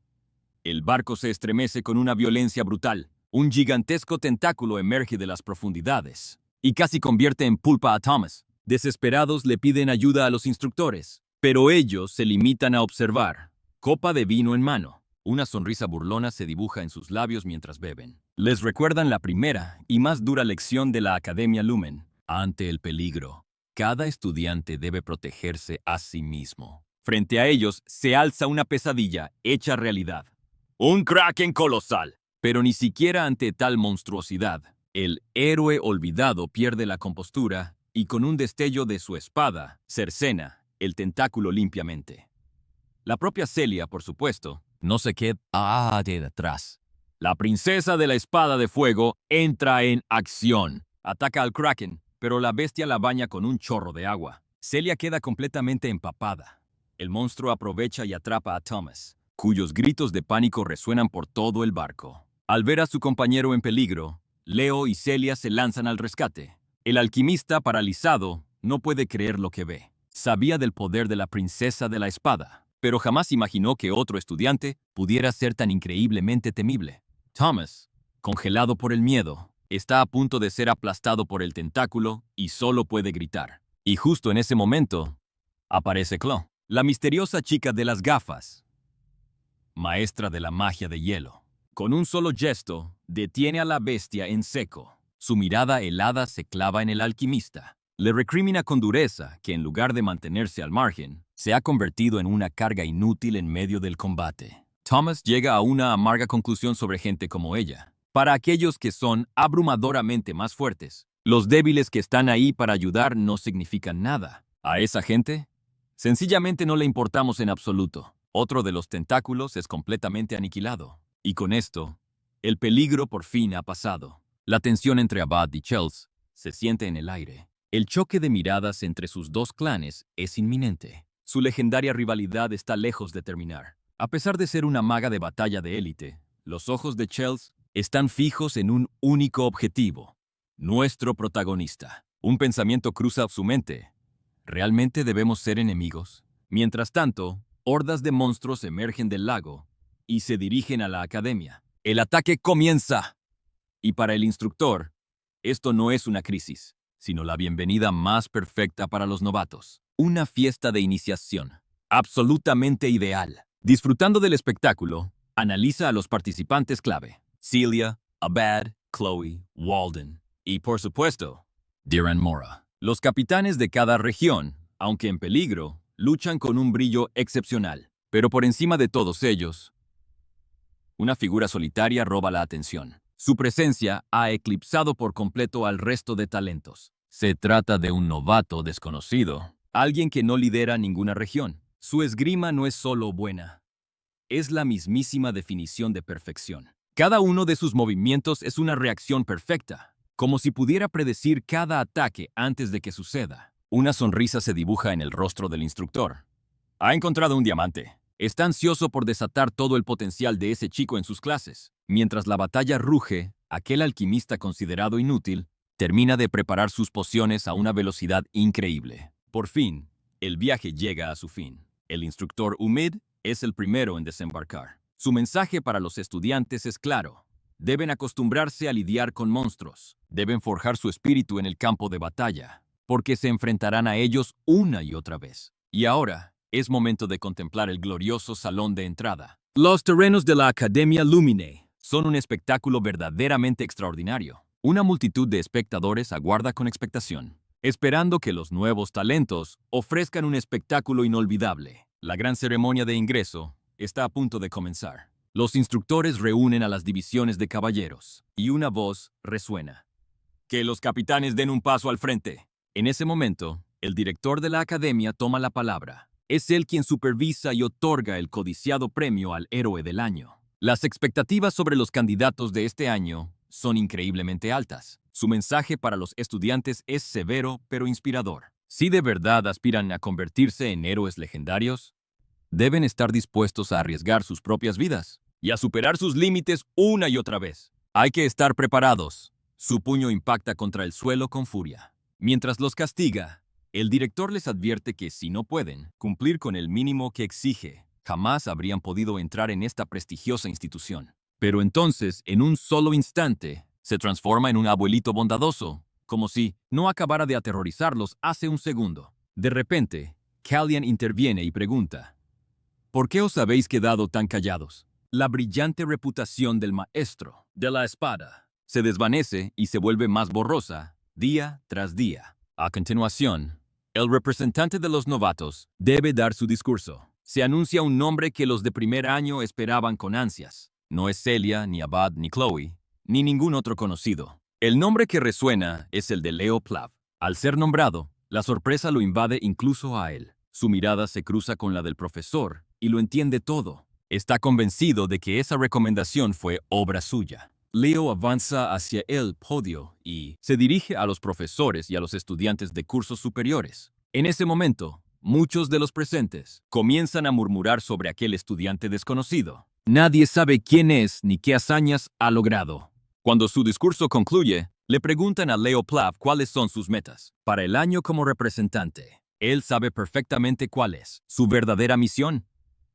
el barco se estremece con una violencia brutal. Un gigantesco tentáculo emerge de las profundidades y casi convierte en pulpa a Thomas. Desesperados le piden ayuda a los instructores, pero ellos se limitan a observar, copa de vino en mano. Una sonrisa burlona se dibuja en sus labios mientras beben. Les recuerdan la primera y más dura lección de la Academia Lumen. Ante el peligro, cada estudiante debe protegerse a sí mismo. Frente a ellos se alza una pesadilla hecha realidad. Un kraken colosal. Pero ni siquiera ante tal monstruosidad, el héroe olvidado pierde la compostura y con un destello de su espada, cercena el tentáculo limpiamente. La propia Celia, por supuesto, no se queda de atrás. La princesa de la espada de fuego entra en acción. Ataca al kraken, pero la bestia la baña con un chorro de agua. Celia queda completamente empapada. El monstruo aprovecha y atrapa a Thomas, cuyos gritos de pánico resuenan por todo el barco. Al ver a su compañero en peligro, Leo y Celia se lanzan al rescate. El alquimista, paralizado, no puede creer lo que ve. Sabía del poder de la princesa de la espada, pero jamás imaginó que otro estudiante pudiera ser tan increíblemente temible. Thomas, congelado por el miedo, está a punto de ser aplastado por el tentáculo y solo puede gritar. Y justo en ese momento, aparece Chloe, la misteriosa chica de las gafas, maestra de la magia de hielo. Con un solo gesto, detiene a la bestia en seco. Su mirada helada se clava en el alquimista. Le recrimina con dureza que en lugar de mantenerse al margen, se ha convertido en una carga inútil en medio del combate. Thomas llega a una amarga conclusión sobre gente como ella. Para aquellos que son abrumadoramente más fuertes, los débiles que están ahí para ayudar no significan nada. A esa gente, sencillamente no le importamos en absoluto. Otro de los tentáculos es completamente aniquilado. Y con esto, el peligro por fin ha pasado. La tensión entre Abad y Chels se siente en el aire. El choque de miradas entre sus dos clanes es inminente. Su legendaria rivalidad está lejos de terminar. A pesar de ser una maga de batalla de élite, los ojos de Chels están fijos en un único objetivo: nuestro protagonista. Un pensamiento cruza su mente. ¿Realmente debemos ser enemigos? Mientras tanto, hordas de monstruos emergen del lago y se dirigen a la academia. El ataque comienza. Y para el instructor, esto no es una crisis, sino la bienvenida más perfecta para los novatos. Una fiesta de iniciación, absolutamente ideal. Disfrutando del espectáculo, analiza a los participantes clave: Celia, Abad, Chloe, Walden y, por supuesto, Diran Mora. Los capitanes de cada región, aunque en peligro, luchan con un brillo excepcional. Pero por encima de todos ellos, una figura solitaria roba la atención. Su presencia ha eclipsado por completo al resto de talentos. Se trata de un novato desconocido, alguien que no lidera ninguna región. Su esgrima no es solo buena, es la mismísima definición de perfección. Cada uno de sus movimientos es una reacción perfecta, como si pudiera predecir cada ataque antes de que suceda. Una sonrisa se dibuja en el rostro del instructor. Ha encontrado un diamante. Está ansioso por desatar todo el potencial de ese chico en sus clases. Mientras la batalla ruge, aquel alquimista considerado inútil termina de preparar sus pociones a una velocidad increíble. Por fin, el viaje llega a su fin. El instructor Umid es el primero en desembarcar. Su mensaje para los estudiantes es claro. Deben acostumbrarse a lidiar con monstruos. Deben forjar su espíritu en el campo de batalla, porque se enfrentarán a ellos una y otra vez. Y ahora, es momento de contemplar el glorioso salón de entrada. Los terrenos de la Academia Lumine son un espectáculo verdaderamente extraordinario. Una multitud de espectadores aguarda con expectación, esperando que los nuevos talentos ofrezcan un espectáculo inolvidable. La gran ceremonia de ingreso está a punto de comenzar. Los instructores reúnen a las divisiones de caballeros, y una voz resuena: «Que los capitanes den un paso al frente». En ese momento, el director de la academia toma la palabra. Es él quien supervisa y otorga el codiciado premio al Héroe del Año. Las expectativas sobre los candidatos de este año son increíblemente altas. Su mensaje para los estudiantes es severo pero inspirador. Si de verdad aspiran a convertirse en héroes legendarios, deben estar dispuestos a arriesgar sus propias vidas y a superar sus límites una y otra vez. Hay que estar preparados. Su puño impacta contra el suelo con furia. Mientras los castiga, el director les advierte que si no pueden cumplir con el mínimo que exige jamás habrían podido entrar en esta prestigiosa institución. Pero entonces, en un solo instante, se transforma en un abuelito bondadoso, como si no acabara de aterrorizarlos hace un segundo. De repente, Callian interviene y pregunta: ¿por qué os habéis quedado tan callados? La brillante reputación del maestro de la espada se desvanece y se vuelve más borrosa día tras día. A continuación, el representante de los novatos debe dar su discurso. Se anuncia un nombre que los de primer año esperaban con ansias. No es Celia, ni Abad, ni Chloe, ni ningún otro conocido. El nombre que resuena es el de Leo Plav. Al ser nombrado, la sorpresa lo invade incluso a él. Su mirada se cruza con la del profesor y lo entiende todo. Está convencido de que esa recomendación fue obra suya. Leo avanza hacia el podio y se dirige a los profesores y a los estudiantes de cursos superiores. En ese momento, muchos de los presentes comienzan a murmurar sobre aquel estudiante desconocido. Nadie sabe quién es ni qué hazañas ha logrado. Cuando su discurso concluye, le preguntan a Leo Plav cuáles son sus metas para el año como representante. Él sabe perfectamente cuál es su verdadera misión: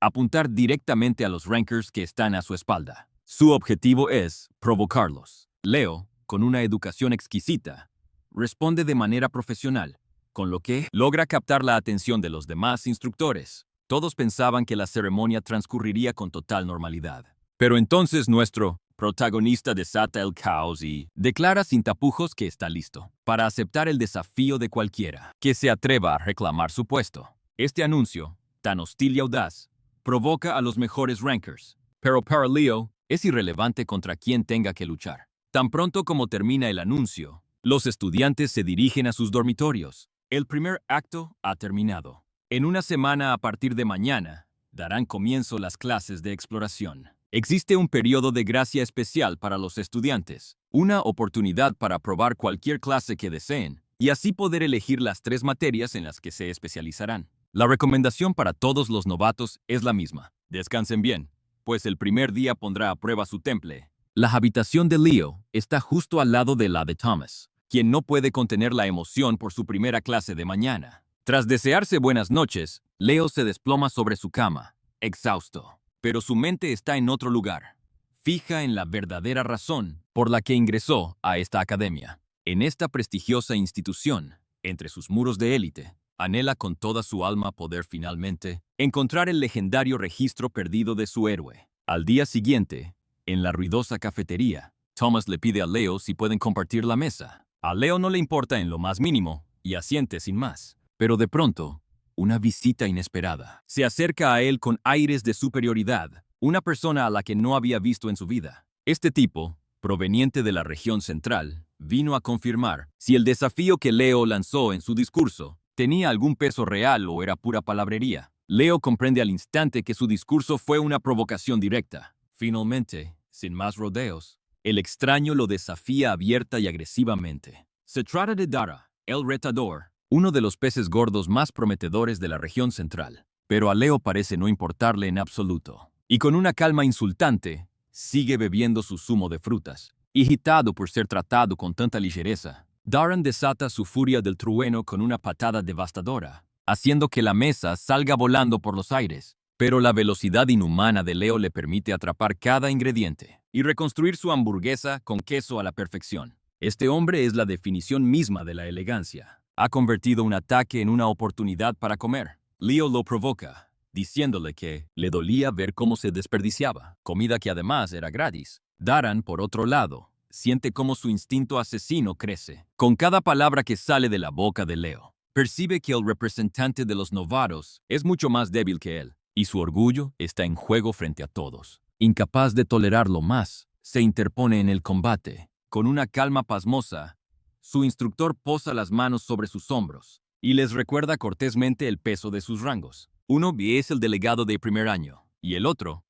apuntar directamente a los rankers que están a su espalda. Su objetivo es provocarlos. Leo, con una educación exquisita, responde de manera profesional, con lo que logra captar la atención de los demás instructores. Todos pensaban que la ceremonia transcurriría con total normalidad. Pero entonces nuestro protagonista desata el caos y declara sin tapujos que está listo para aceptar el desafío de cualquiera que se atreva a reclamar su puesto. Este anuncio, tan hostil y audaz, provoca a los mejores rankers, pero para Leo es irrelevante contra quién tenga que luchar. Tan pronto como termina el anuncio, los estudiantes se dirigen a sus dormitorios. El primer acto ha terminado. En una semana a partir de mañana, darán comienzo las clases de exploración. Existe un periodo de gracia especial para los estudiantes, una oportunidad para probar cualquier clase que deseen y así poder elegir las 3 materias en las que se especializarán. La recomendación para todos los novatos es la misma: descansen bien, pues el primer día pondrá a prueba su temple. La habitación de Leo está justo al lado de la de Thomas, quien no puede contener la emoción por su primera clase de mañana. Tras desearse buenas noches, Leo se desploma sobre su cama, exhausto. Pero su mente está en otro lugar, fija en la verdadera razón por la que ingresó a esta academia. En esta prestigiosa institución, entre sus muros de élite, anhela con toda su alma poder finalmente encontrar el legendario registro perdido de su héroe. Al día siguiente, en la ruidosa cafetería, Thomas le pide a Leo si pueden compartir la mesa. A Leo no le importa en lo más mínimo y asiente sin más. Pero de pronto, una visita inesperada se acerca a él con aires de superioridad, una persona a la que no había visto en su vida. Este tipo, proveniente de la región central, vino a confirmar si el desafío que Leo lanzó en su discurso tenía algún peso real o era pura palabrería. Leo comprende al instante que su discurso fue una provocación directa. Finalmente, sin más rodeos, el extraño lo desafía abierta y agresivamente. Se trata de Dara, el retador, uno de los peces gordos más prometedores de la región central. Pero a Leo parece no importarle en absoluto. Y con una calma insultante, sigue bebiendo su zumo de frutas, irritado por ser tratado con tanta ligereza. Daran desata su furia del trueno con una patada devastadora, haciendo que la mesa salga volando por los aires. Pero la velocidad inhumana de Leo le permite atrapar cada ingrediente y reconstruir su hamburguesa con queso a la perfección. Este hombre es la definición misma de la elegancia. Ha convertido un ataque en una oportunidad para comer. Leo lo provoca, diciéndole que le dolía ver cómo se desperdiciaba, comida que además era gratis. Daran, por otro lado, siente cómo su instinto asesino crece. Con cada palabra que sale de la boca de Leo, percibe que el representante de los novatos es mucho más débil que él, y su orgullo está en juego frente a todos. Incapaz de tolerarlo más, se interpone en el combate. Con una calma pasmosa, su instructor posa las manos sobre sus hombros y les recuerda cortésmente el peso de sus rangos. Uno es el delegado de primer año y el otro,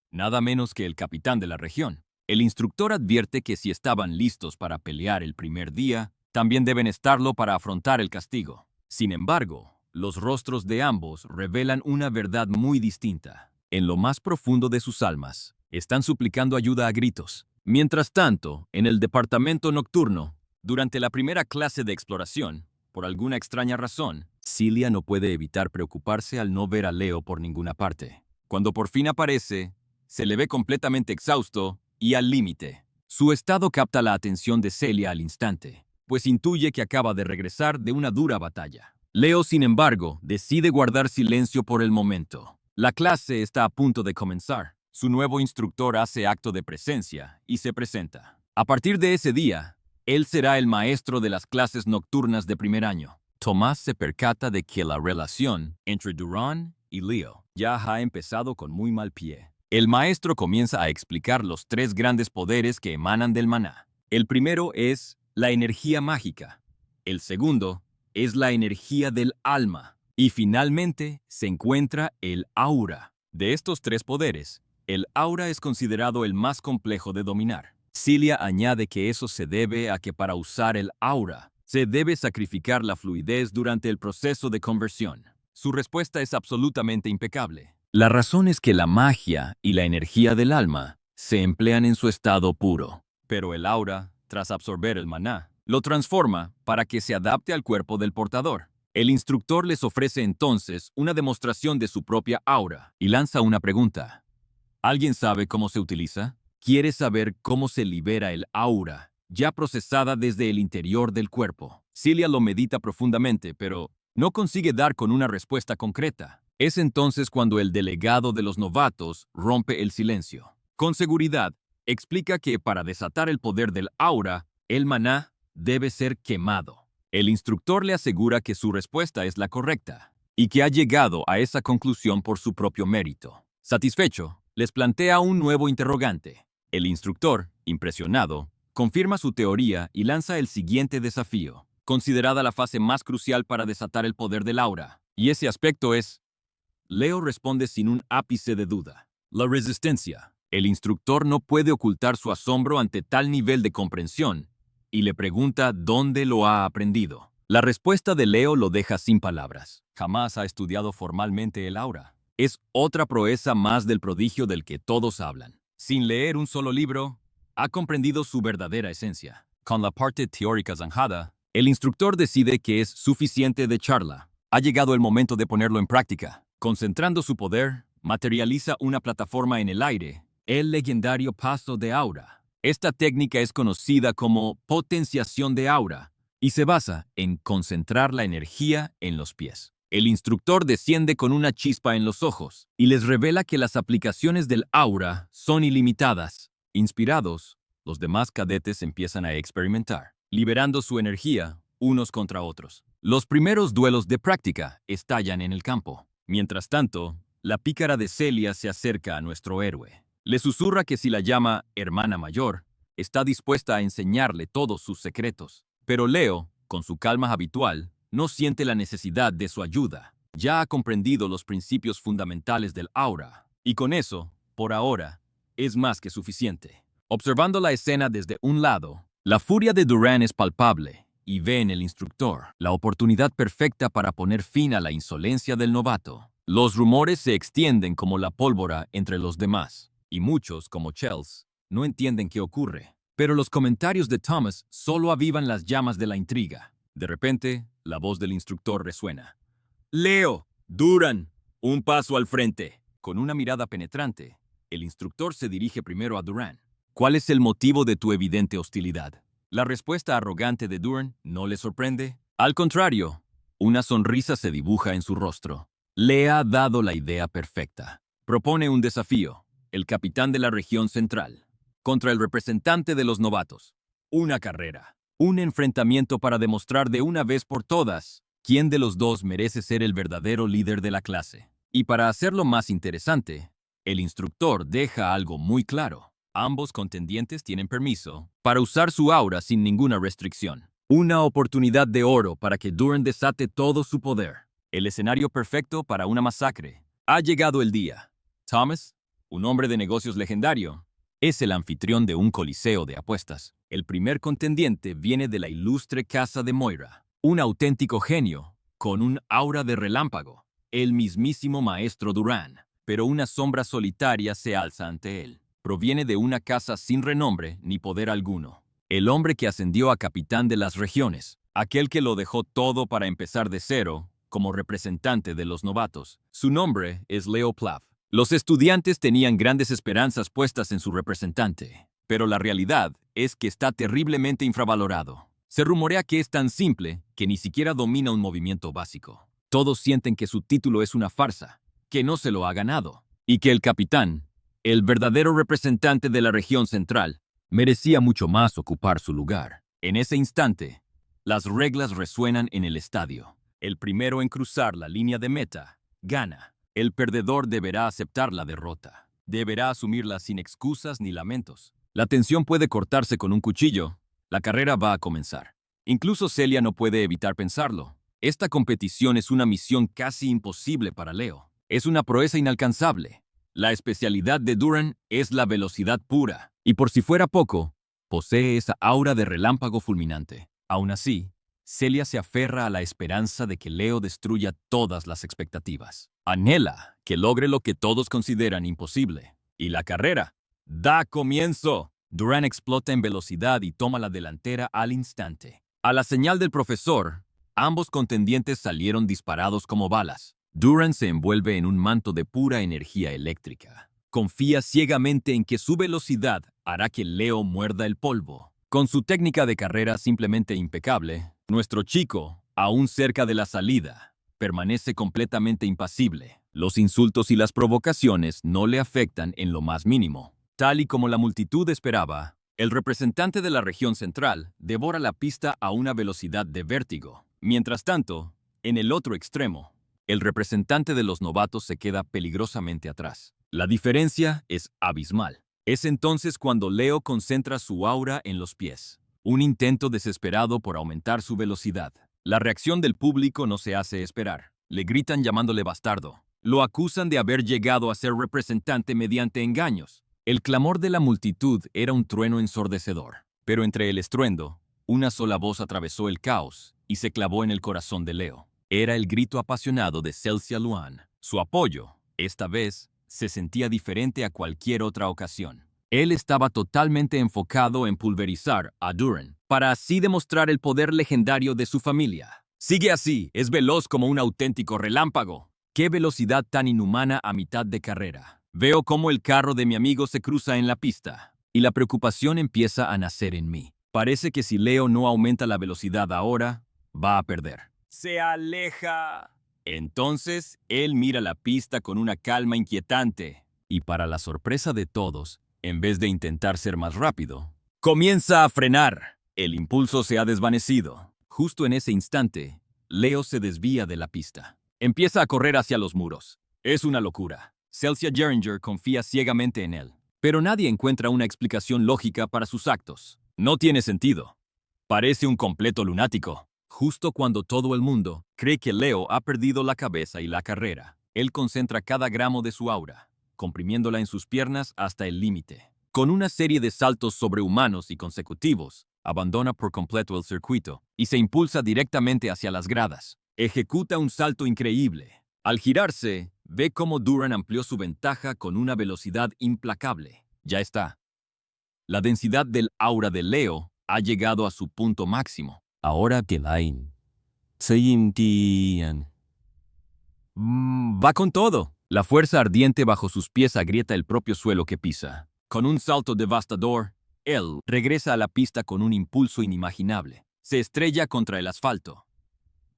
nada menos que el capitán de la región. El instructor advierte que si estaban listos para pelear el primer día, también deben estarlo para afrontar el castigo. Sin embargo, los rostros de ambos revelan una verdad muy distinta. En lo más profundo de sus almas, están suplicando ayuda a gritos. Mientras tanto, en el departamento nocturno, durante la primera clase de exploración, por alguna extraña razón, Celia no puede evitar preocuparse al no ver a Leo por ninguna parte. Cuando por fin aparece, se le ve completamente exhausto y al límite. Su estado capta la atención de Celia al instante, pues intuye que acaba de regresar de una dura batalla. Leo, sin embargo, decide guardar silencio por el momento. La clase está a punto de comenzar. Su nuevo instructor hace acto de presencia y se presenta. A partir de ese día, él será el maestro de las clases nocturnas de primer año. Tomás se percata de que la relación entre Durán y Leo ya ha empezado con muy mal pie. El maestro comienza a explicar los 3 grandes poderes que emanan del maná. El primero es la energía mágica. El segundo es la energía del alma. Y finalmente se encuentra el aura. De estos 3 poderes, el aura es considerado el más complejo de dominar. Celia añade que eso se debe a que para usar el aura, se debe sacrificar la fluidez durante el proceso de conversión. Su respuesta es absolutamente impecable. La razón es que la magia y la energía del alma se emplean en su estado puro. Pero el aura, tras absorber el maná, lo transforma para que se adapte al cuerpo del portador. El instructor les ofrece entonces una demostración de su propia aura y lanza una pregunta. ¿Alguien sabe cómo se utiliza? Quiere saber cómo se libera el aura, ya procesada desde el interior del cuerpo. Celia lo medita profundamente, pero no consigue dar con una respuesta concreta. Es entonces cuando el delegado de los novatos rompe el silencio. Con seguridad, explica que para desatar el poder del aura, el maná debe ser quemado. El instructor le asegura que su respuesta es la correcta y que ha llegado a esa conclusión por su propio mérito. Satisfecho, les plantea un nuevo interrogante. El instructor, impresionado, confirma su teoría y lanza el siguiente desafío, considerada la fase más crucial para desatar el poder del aura. Y ese aspecto es... Leo responde sin un ápice de duda. La resistencia. El instructor no puede ocultar su asombro ante tal nivel de comprensión y le pregunta dónde lo ha aprendido. La respuesta de Leo lo deja sin palabras. Jamás ha estudiado formalmente el aura. Es otra proeza más del prodigio del que todos hablan. Sin leer un solo libro, ha comprendido su verdadera esencia. Con la parte teórica zanjada, el instructor decide que es suficiente de charla. Ha llegado el momento de ponerlo en práctica. Concentrando su poder, materializa una plataforma en el aire, el legendario paso de aura. Esta técnica es conocida como potenciación de aura y se basa en concentrar la energía en los pies. El instructor desciende con una chispa en los ojos y les revela que las aplicaciones del aura son ilimitadas. Inspirados, los demás cadetes empiezan a experimentar, liberando su energía unos contra otros. Los primeros duelos de práctica estallan en el campo. Mientras tanto, la pícara de Celia se acerca a nuestro héroe. Le susurra que si la llama hermana mayor, está dispuesta a enseñarle todos sus secretos. Pero Leo, con su calma habitual, no siente la necesidad de su ayuda. Ya ha comprendido los principios fundamentales del aura, y con eso, por ahora, es más que suficiente. Observando la escena desde un lado, la furia de Durán es palpable y ve en el instructor la oportunidad perfecta para poner fin a la insolencia del novato. Los rumores se extienden como la pólvora entre los demás, y muchos, como Chels, no entienden qué ocurre. Pero los comentarios de Thomas solo avivan las llamas de la intriga. De repente, la voz del instructor resuena. «Leo, Durán, un paso al frente». Con una mirada penetrante, el instructor se dirige primero a Durán. «¿Cuál es el motivo de tu evidente hostilidad?» La respuesta arrogante de Durán no le sorprende. Al contrario, una sonrisa se dibuja en su rostro. Le ha dado la idea perfecta. Propone un desafío, el capitán de la región central, contra el representante de los novatos. Una carrera, un enfrentamiento para demostrar de una vez por todas quién de los dos merece ser el verdadero líder de la clase. Y para hacerlo más interesante, el instructor deja algo muy claro. Ambos contendientes tienen permiso para usar su aura sin ninguna restricción. Una oportunidad de oro para que Durán desate todo su poder. El escenario perfecto para una masacre. Ha llegado el día. Thomas, un hombre de negocios legendario, es el anfitrión de un coliseo de apuestas. El primer contendiente viene de la ilustre casa de Moira, un auténtico genio, con un aura de relámpago, el mismísimo maestro Durán, pero una sombra solitaria se alza ante él. Proviene de una casa sin renombre ni poder alguno. El hombre que ascendió a capitán de las regiones, aquel que lo dejó todo para empezar de cero, como representante de los novatos. Su nombre es Leo Plav. Los estudiantes tenían grandes esperanzas puestas en su representante, pero la realidad es que está terriblemente infravalorado. Se rumorea que es tan simple que ni siquiera domina un movimiento básico. Todos sienten que su título es una farsa, que no se lo ha ganado, y que el capitán, el verdadero representante de la región central, merecía mucho más ocupar su lugar. En ese instante, las reglas resuenan en el estadio. El primero en cruzar la línea de meta gana. El perdedor deberá aceptar la derrota. Deberá asumirla sin excusas ni lamentos. La tensión puede cortarse con un cuchillo. La carrera va a comenzar. Incluso Celia no puede evitar pensarlo. Esta competición es una misión casi imposible para Leo. Es una proeza inalcanzable. La especialidad de Duran es la velocidad pura. Y por si fuera poco, posee esa aura de relámpago fulminante. Aún así, Celia se aferra a la esperanza de que Leo destruya todas las expectativas. Anhela que logre lo que todos consideran imposible. Y la carrera da comienzo. Duran explota en velocidad y toma la delantera al instante. A la señal del profesor, ambos contendientes salieron disparados como balas. Duran se envuelve en un manto de pura energía eléctrica. Confía ciegamente en que su velocidad hará que Leo muerda el polvo. Con su técnica de carrera simplemente impecable, nuestro chico, aún cerca de la salida, permanece completamente impasible. Los insultos y las provocaciones no le afectan en lo más mínimo. Tal y como la multitud esperaba, el representante de la región central devora la pista a una velocidad de vértigo. Mientras tanto, en el otro extremo, el representante de los novatos se queda peligrosamente atrás. La diferencia es abismal. Es entonces cuando Leo concentra su aura en los pies. Un intento desesperado por aumentar su velocidad. La reacción del público no se hace esperar. Le gritan llamándole bastardo. Lo acusan de haber llegado a ser representante mediante engaños. El clamor de la multitud era un trueno ensordecedor. Pero entre el estruendo, una sola voz atravesó el caos y se clavó en el corazón de Leo. Era el grito apasionado de Celsia Luan. Su apoyo, esta vez, se sentía diferente a cualquier otra ocasión. Él estaba totalmente enfocado en pulverizar a Duran, para así demostrar el poder legendario de su familia. Sigue así, es veloz como un auténtico relámpago. ¡Qué velocidad tan inhumana a mitad de carrera! Veo cómo el carro de mi amigo se cruza en la pista, y la preocupación empieza a nacer en mí. Parece que si Leo no aumenta la velocidad ahora, va a perder. ¡Se aleja! Entonces, él mira la pista con una calma inquietante, y para la sorpresa de todos, en vez de intentar ser más rápido, comienza a frenar. El impulso se ha desvanecido. Justo en ese instante, Leo se desvía de la pista. Empieza a correr hacia los muros. Es una locura. Celsia Geringer confía ciegamente en él, pero nadie encuentra una explicación lógica para sus actos. No tiene sentido. Parece un completo lunático. Justo cuando todo el mundo cree que Leo ha perdido la cabeza y la carrera, él concentra cada gramo de su aura, comprimiéndola en sus piernas hasta el límite. Con una serie de saltos sobrehumanos y consecutivos, abandona por completo el circuito y se impulsa directamente hacia las gradas. Ejecuta un salto increíble. Al girarse, ve cómo Duran amplió su ventaja con una velocidad implacable. Ya está. La densidad del aura de Leo ha llegado a su punto máximo. Ahora que Lain se intian. Va con todo. La fuerza ardiente bajo sus pies agrieta el propio suelo que pisa. Con un salto devastador, él regresa a la pista con un impulso inimaginable. Se estrella contra el asfalto.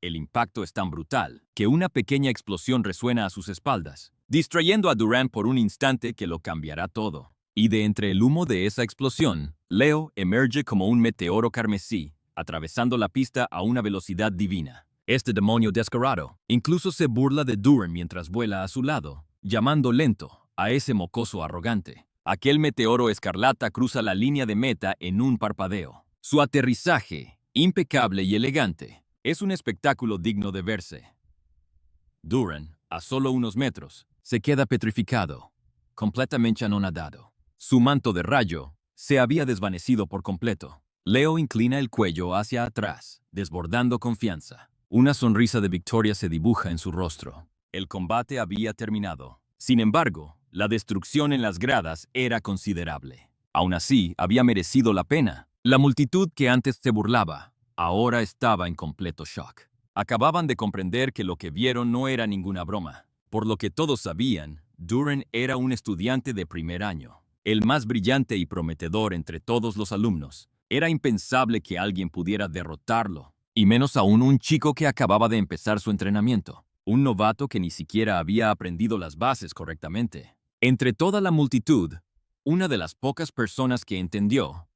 El impacto es tan brutal que una pequeña explosión resuena a sus espaldas, distrayendo a Duran por un instante que lo cambiará todo. Y de entre el humo de esa explosión, Leo emerge como un meteoro carmesí, atravesando la pista a una velocidad divina. Este demonio descarado incluso se burla de Duran mientras vuela a su lado, llamando lento a ese mocoso arrogante. Aquel meteoro escarlata cruza la línea de meta en un parpadeo. Su aterrizaje, impecable y elegante, es un espectáculo digno de verse. Duran, a solo unos metros, se queda petrificado, completamente anonadado. Su manto de rayo se había desvanecido por completo. Leo inclina el cuello hacia atrás, desbordando confianza. Una sonrisa de victoria se dibuja en su rostro. El combate había terminado. Sin embargo, la destrucción en las gradas era considerable. Aún así, había merecido la pena. La multitud que antes se burlaba, ahora estaba en completo shock. Acababan de comprender que lo que vieron no era ninguna broma. Por lo que todos sabían, Duran era un estudiante de primer año, el más brillante y prometedor entre todos los alumnos. Era impensable que alguien pudiera derrotarlo, y menos aún un chico que acababa de empezar su entrenamiento, un novato que ni siquiera había aprendido las bases correctamente. Entre toda la multitud, una de las pocas personas que entendió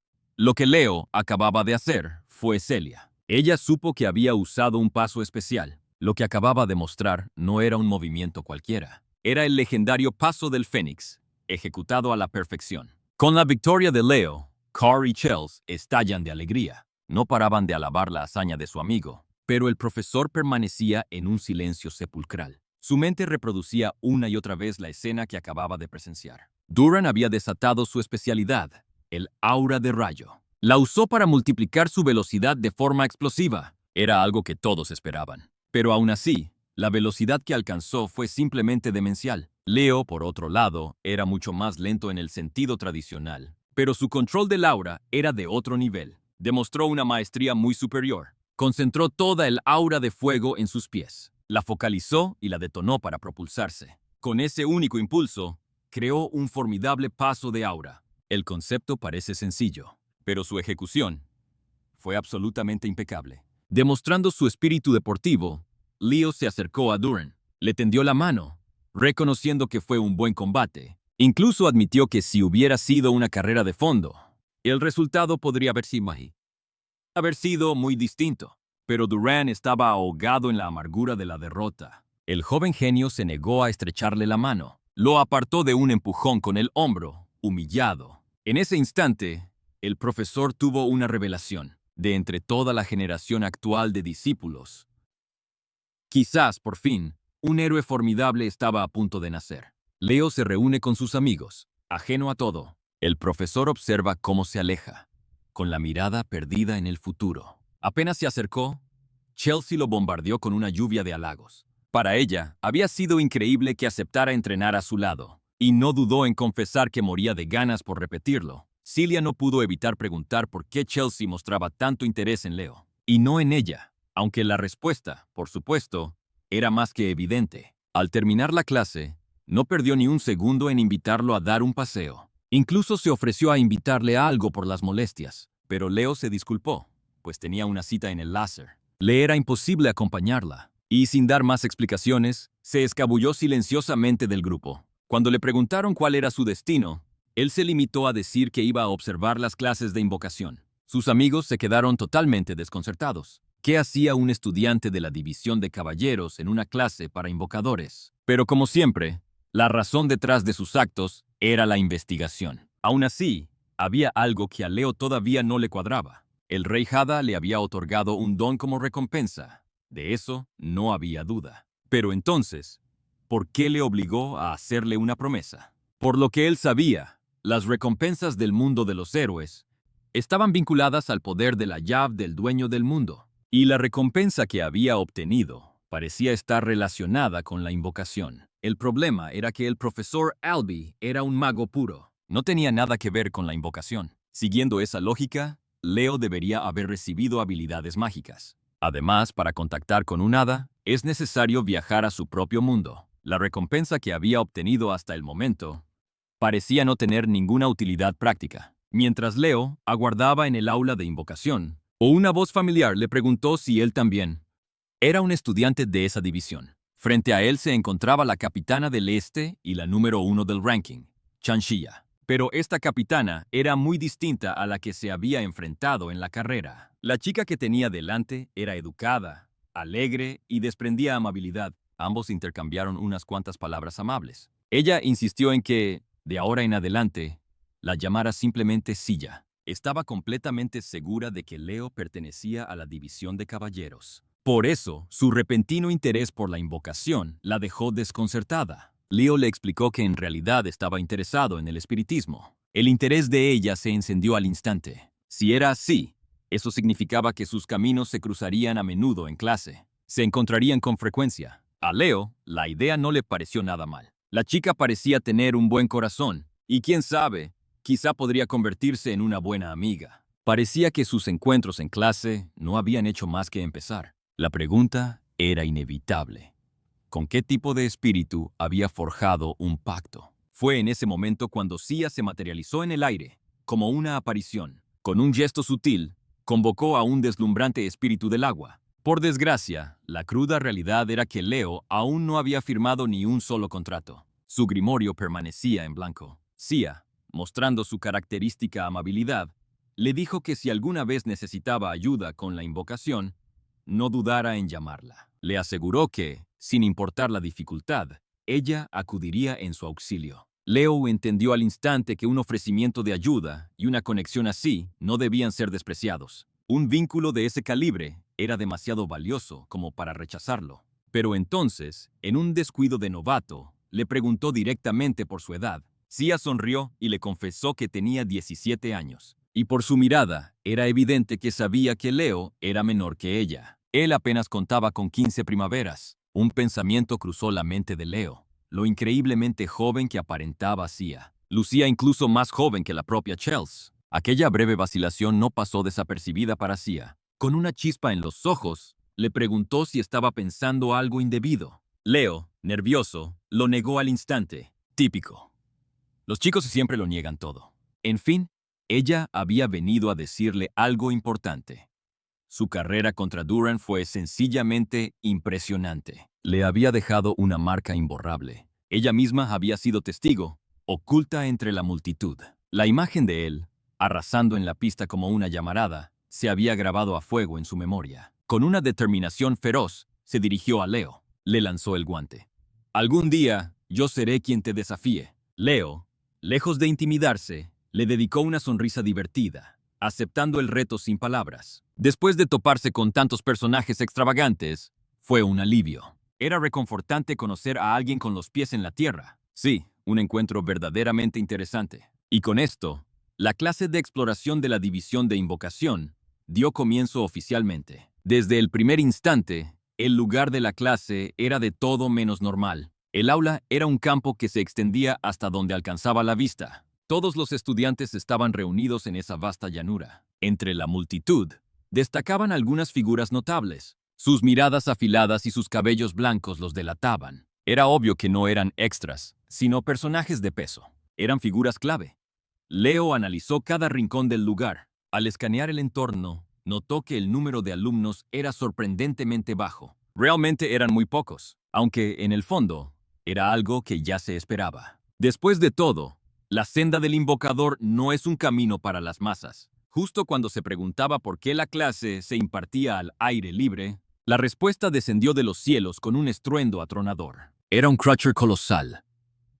lo que Leo acababa de hacer fue Celia. Ella supo que había usado un paso especial. Lo que acababa de mostrar no era un movimiento cualquiera. Era el legendario paso del Fénix, ejecutado a la perfección. Con la victoria de Leo, Carr y Chels estallan de alegría. No paraban de alabar la hazaña de su amigo, pero el profesor permanecía en un silencio sepulcral. Su mente reproducía una y otra vez la escena que acababa de presenciar. Duran había desatado su especialidad, el aura de rayo. La usó para multiplicar su velocidad de forma explosiva. Era algo que todos esperaban. Pero aún así, la velocidad que alcanzó fue simplemente demencial. Leo, por otro lado, era mucho más lento en el sentido tradicional, pero su control del aura era de otro nivel. Demostró una maestría muy superior. Concentró toda el aura de fuego en sus pies. La focalizó y la detonó para propulsarse. Con ese único impulso, creó un formidable paso de aura. El concepto parece sencillo, pero su ejecución fue absolutamente impecable. Demostrando su espíritu deportivo, Leo se acercó a Duran, le tendió la mano, reconociendo que fue un buen combate. Incluso admitió que si hubiera sido una carrera de fondo, el resultado podría haber sido muy distinto. Pero Duran estaba ahogado en la amargura de la derrota. El joven genio se negó a estrecharle la mano. Lo apartó de un empujón con el hombro, humillado. En ese instante, el profesor tuvo una revelación. De entre toda la generación actual de discípulos, quizás, por fin, un héroe formidable estaba a punto de nacer. Leo se reúne con sus amigos, ajeno a todo. El profesor observa cómo se aleja, con la mirada perdida en el futuro. Apenas se acercó, Chelsea lo bombardeó con una lluvia de halagos. Para ella, había sido increíble que aceptara entrenar a su lado, y no dudó en confesar que moría de ganas por repetirlo. Celia no pudo evitar preguntar por qué Chelsea mostraba tanto interés en Leo, y no en ella, aunque la respuesta, por supuesto, era más que evidente. Al terminar la clase, no perdió ni un segundo en invitarlo a dar un paseo. Incluso se ofreció a invitarle a algo por las molestias, pero Leo se disculpó, pues tenía una cita en el láser. Le era imposible acompañarla, y sin dar más explicaciones, se escabulló silenciosamente del grupo. Cuando le preguntaron cuál era su destino, él se limitó a decir que iba a observar las clases de invocación. Sus amigos se quedaron totalmente desconcertados. ¿Qué hacía un estudiante de la división de caballeros en una clase para invocadores? Pero como siempre, la razón detrás de sus actos era la investigación. Aún así, había algo que a Leo todavía no le cuadraba. El rey Hada le había otorgado un don como recompensa. De eso no había duda. Pero entonces, ¿por qué le obligó a hacerle una promesa? Por lo que él sabía, las recompensas del mundo de los héroes estaban vinculadas al poder de la llave del dueño del mundo, y la recompensa que había obtenido parecía estar relacionada con la invocación. El problema era que el profesor Albie era un mago puro. No tenía nada que ver con la invocación. Siguiendo esa lógica, Leo debería haber recibido habilidades mágicas. Además, para contactar con un hada, es necesario viajar a su propio mundo. La recompensa que había obtenido hasta el momento parecía no tener ninguna utilidad práctica. Mientras Leo aguardaba en el aula de invocación, una voz familiar le preguntó si él también era un estudiante de esa división. Frente a él se encontraba la capitana del Este y la número 1 del ranking, Chanxia. Pero esta capitana era muy distinta a la que se había enfrentado en la carrera. La chica que tenía delante era educada, alegre y desprendía amabilidad. Ambos intercambiaron unas cuantas palabras amables. Ella insistió en que, de ahora en adelante, la llamara simplemente Silla. Estaba completamente segura de que Leo pertenecía a la división de caballeros. Por eso, su repentino interés por la invocación la dejó desconcertada. Leo le explicó que en realidad estaba interesado en el espiritismo. El interés de ella se encendió al instante. Si era así, eso significaba que sus caminos se cruzarían a menudo en clase. Se encontrarían con frecuencia. A Leo, la idea no le pareció nada mal. La chica parecía tener un buen corazón, y quién sabe, quizá podría convertirse en una buena amiga. Parecía que sus encuentros en clase no habían hecho más que empezar. La pregunta era inevitable. ¿Con qué tipo de espíritu había forjado un pacto? Fue en ese momento cuando Sia se materializó en el aire, como una aparición. Con un gesto sutil, convocó a un deslumbrante espíritu del agua. Por desgracia, la cruda realidad era que Leo aún no había firmado ni un solo contrato. Su grimorio permanecía en blanco. Sia, mostrando su característica amabilidad, le dijo que si alguna vez necesitaba ayuda con la invocación, no dudara en llamarla. Le aseguró que, sin importar la dificultad, ella acudiría en su auxilio. Leo entendió al instante que un ofrecimiento de ayuda y una conexión así no debían ser despreciados. Un vínculo de ese calibre era demasiado valioso como para rechazarlo. Pero entonces, en un descuido de novato, le preguntó directamente por su edad. Sia sonrió y le confesó que tenía 17 años. Y por su mirada, era evidente que sabía que Leo era menor que ella. Él apenas contaba con 15 primaveras. Un pensamiento cruzó la mente de Leo. Lo increíblemente joven que aparentaba Sia. Lucía incluso más joven que la propia Chels. Aquella breve vacilación no pasó desapercibida para Sia. Con una chispa en los ojos, le preguntó si estaba pensando algo indebido. Leo, nervioso, lo negó al instante. Típico. Los chicos siempre lo niegan todo. En fin, ella había venido a decirle algo importante. Su carrera contra Duran fue sencillamente impresionante. Le había dejado una marca imborrable. Ella misma había sido testigo, oculta entre la multitud. La imagen de él, arrasando en la pista como una llamarada, se había grabado a fuego en su memoria. Con una determinación feroz, se dirigió a Leo. Le lanzó el guante. Algún día, yo seré quien te desafíe. Leo, lejos de intimidarse, le dedicó una sonrisa divertida, aceptando el reto sin palabras. Después de toparse con tantos personajes extravagantes, fue un alivio. Era reconfortante conocer a alguien con los pies en la tierra. Sí, un encuentro verdaderamente interesante. Y con esto, la clase de exploración de la división de invocación dio comienzo oficialmente. Desde el primer instante, el lugar de la clase era de todo menos normal. El aula era un campo que se extendía hasta donde alcanzaba la vista. Todos los estudiantes estaban reunidos en esa vasta llanura. Entre la multitud, destacaban algunas figuras notables. Sus miradas afiladas y sus cabellos blancos los delataban. Era obvio que no eran extras, sino personajes de peso. Eran figuras clave. Leo analizó cada rincón del lugar. Al escanear el entorno, notó que el número de alumnos era sorprendentemente bajo. Realmente eran muy pocos, aunque, en el fondo, era algo que ya se esperaba. Después de todo, la senda del invocador no es un camino para las masas. Justo cuando se preguntaba por qué la clase se impartía al aire libre, la respuesta descendió de los cielos con un estruendo atronador. Era un Crutcher colosal,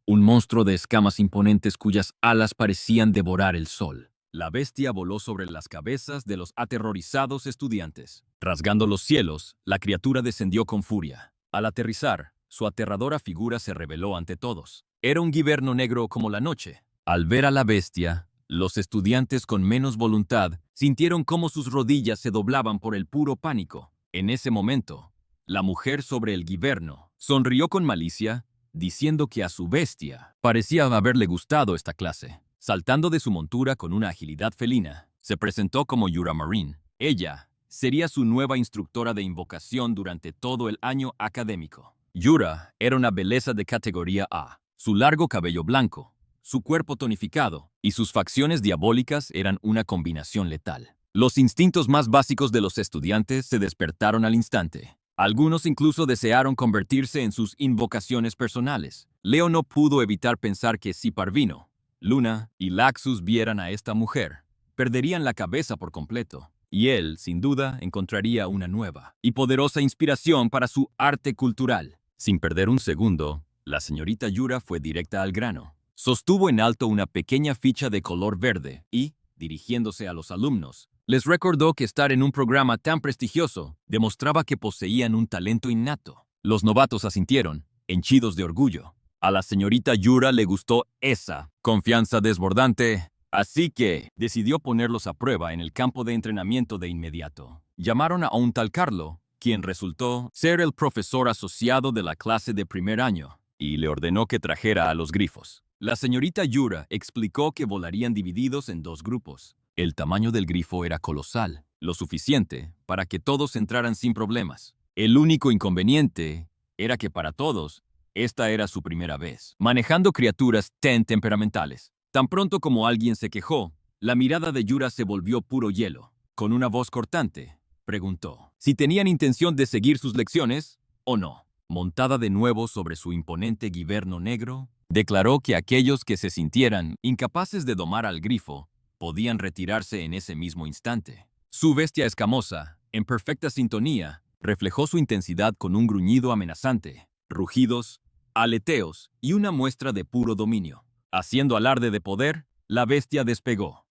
un monstruo de escamas imponentes cuyas alas parecían devorar el sol. La bestia voló sobre las cabezas de los aterrorizados estudiantes. Rasgando los cielos, la criatura descendió con furia. Al aterrizar, su aterradora figura se reveló ante todos. Era un guiberno negro como la noche. Al ver a la bestia, los estudiantes con menos voluntad sintieron cómo sus rodillas se doblaban por el puro pánico. En ese momento, la mujer sobre el guiberno sonrió con malicia, diciendo que a su bestia parecía haberle gustado esta clase. Saltando de su montura con una agilidad felina, se presentó como Yura Marine. Ella sería su nueva instructora de invocación durante todo el año académico. Yura era una belleza de categoría A. Su largo cabello blanco, su cuerpo tonificado y sus facciones diabólicas eran una combinación letal. Los instintos más básicos de los estudiantes se despertaron al instante. Algunos incluso desearon convertirse en sus invocaciones personales. Leo no pudo evitar pensar que si Parvino, Luna y Laxus vieran a esta mujer, perderían la cabeza por completo. Y él, sin duda, encontraría una nueva y poderosa inspiración para su arte cultural. Sin perder un segundo, la señorita Yura fue directa al grano. Sostuvo en alto una pequeña ficha de color verde y, dirigiéndose a los alumnos, les recordó que estar en un programa tan prestigioso demostraba que poseían un talento innato. Los novatos asintieron, henchidos de orgullo. A la señorita Yura le gustó esa confianza desbordante, así que decidió ponerlos a prueba en el campo de entrenamiento de inmediato. Llamaron a un tal Carlo, quien resultó ser el profesor asociado de la clase de primer año, y le ordenó que trajera a los grifos. La señorita Yura explicó que volarían divididos en dos grupos. El tamaño del grifo era colosal, lo suficiente para que todos entraran sin problemas. El único inconveniente era que para todos, esta era su primera vez, manejando criaturas tan temperamentales. Tan pronto como alguien se quejó, la mirada de Yura se volvió puro hielo. Con una voz cortante, preguntó si tenían intención de seguir sus lecciones o no. Montada de nuevo sobre su imponente guiberno negro, declaró que aquellos que se sintieran incapaces de domar al grifo podían retirarse en ese mismo instante. Su bestia escamosa, en perfecta sintonía, reflejó su intensidad con un gruñido amenazante, rugidos, aleteos y una muestra de puro dominio. Haciendo alarde de poder, la bestia despegó.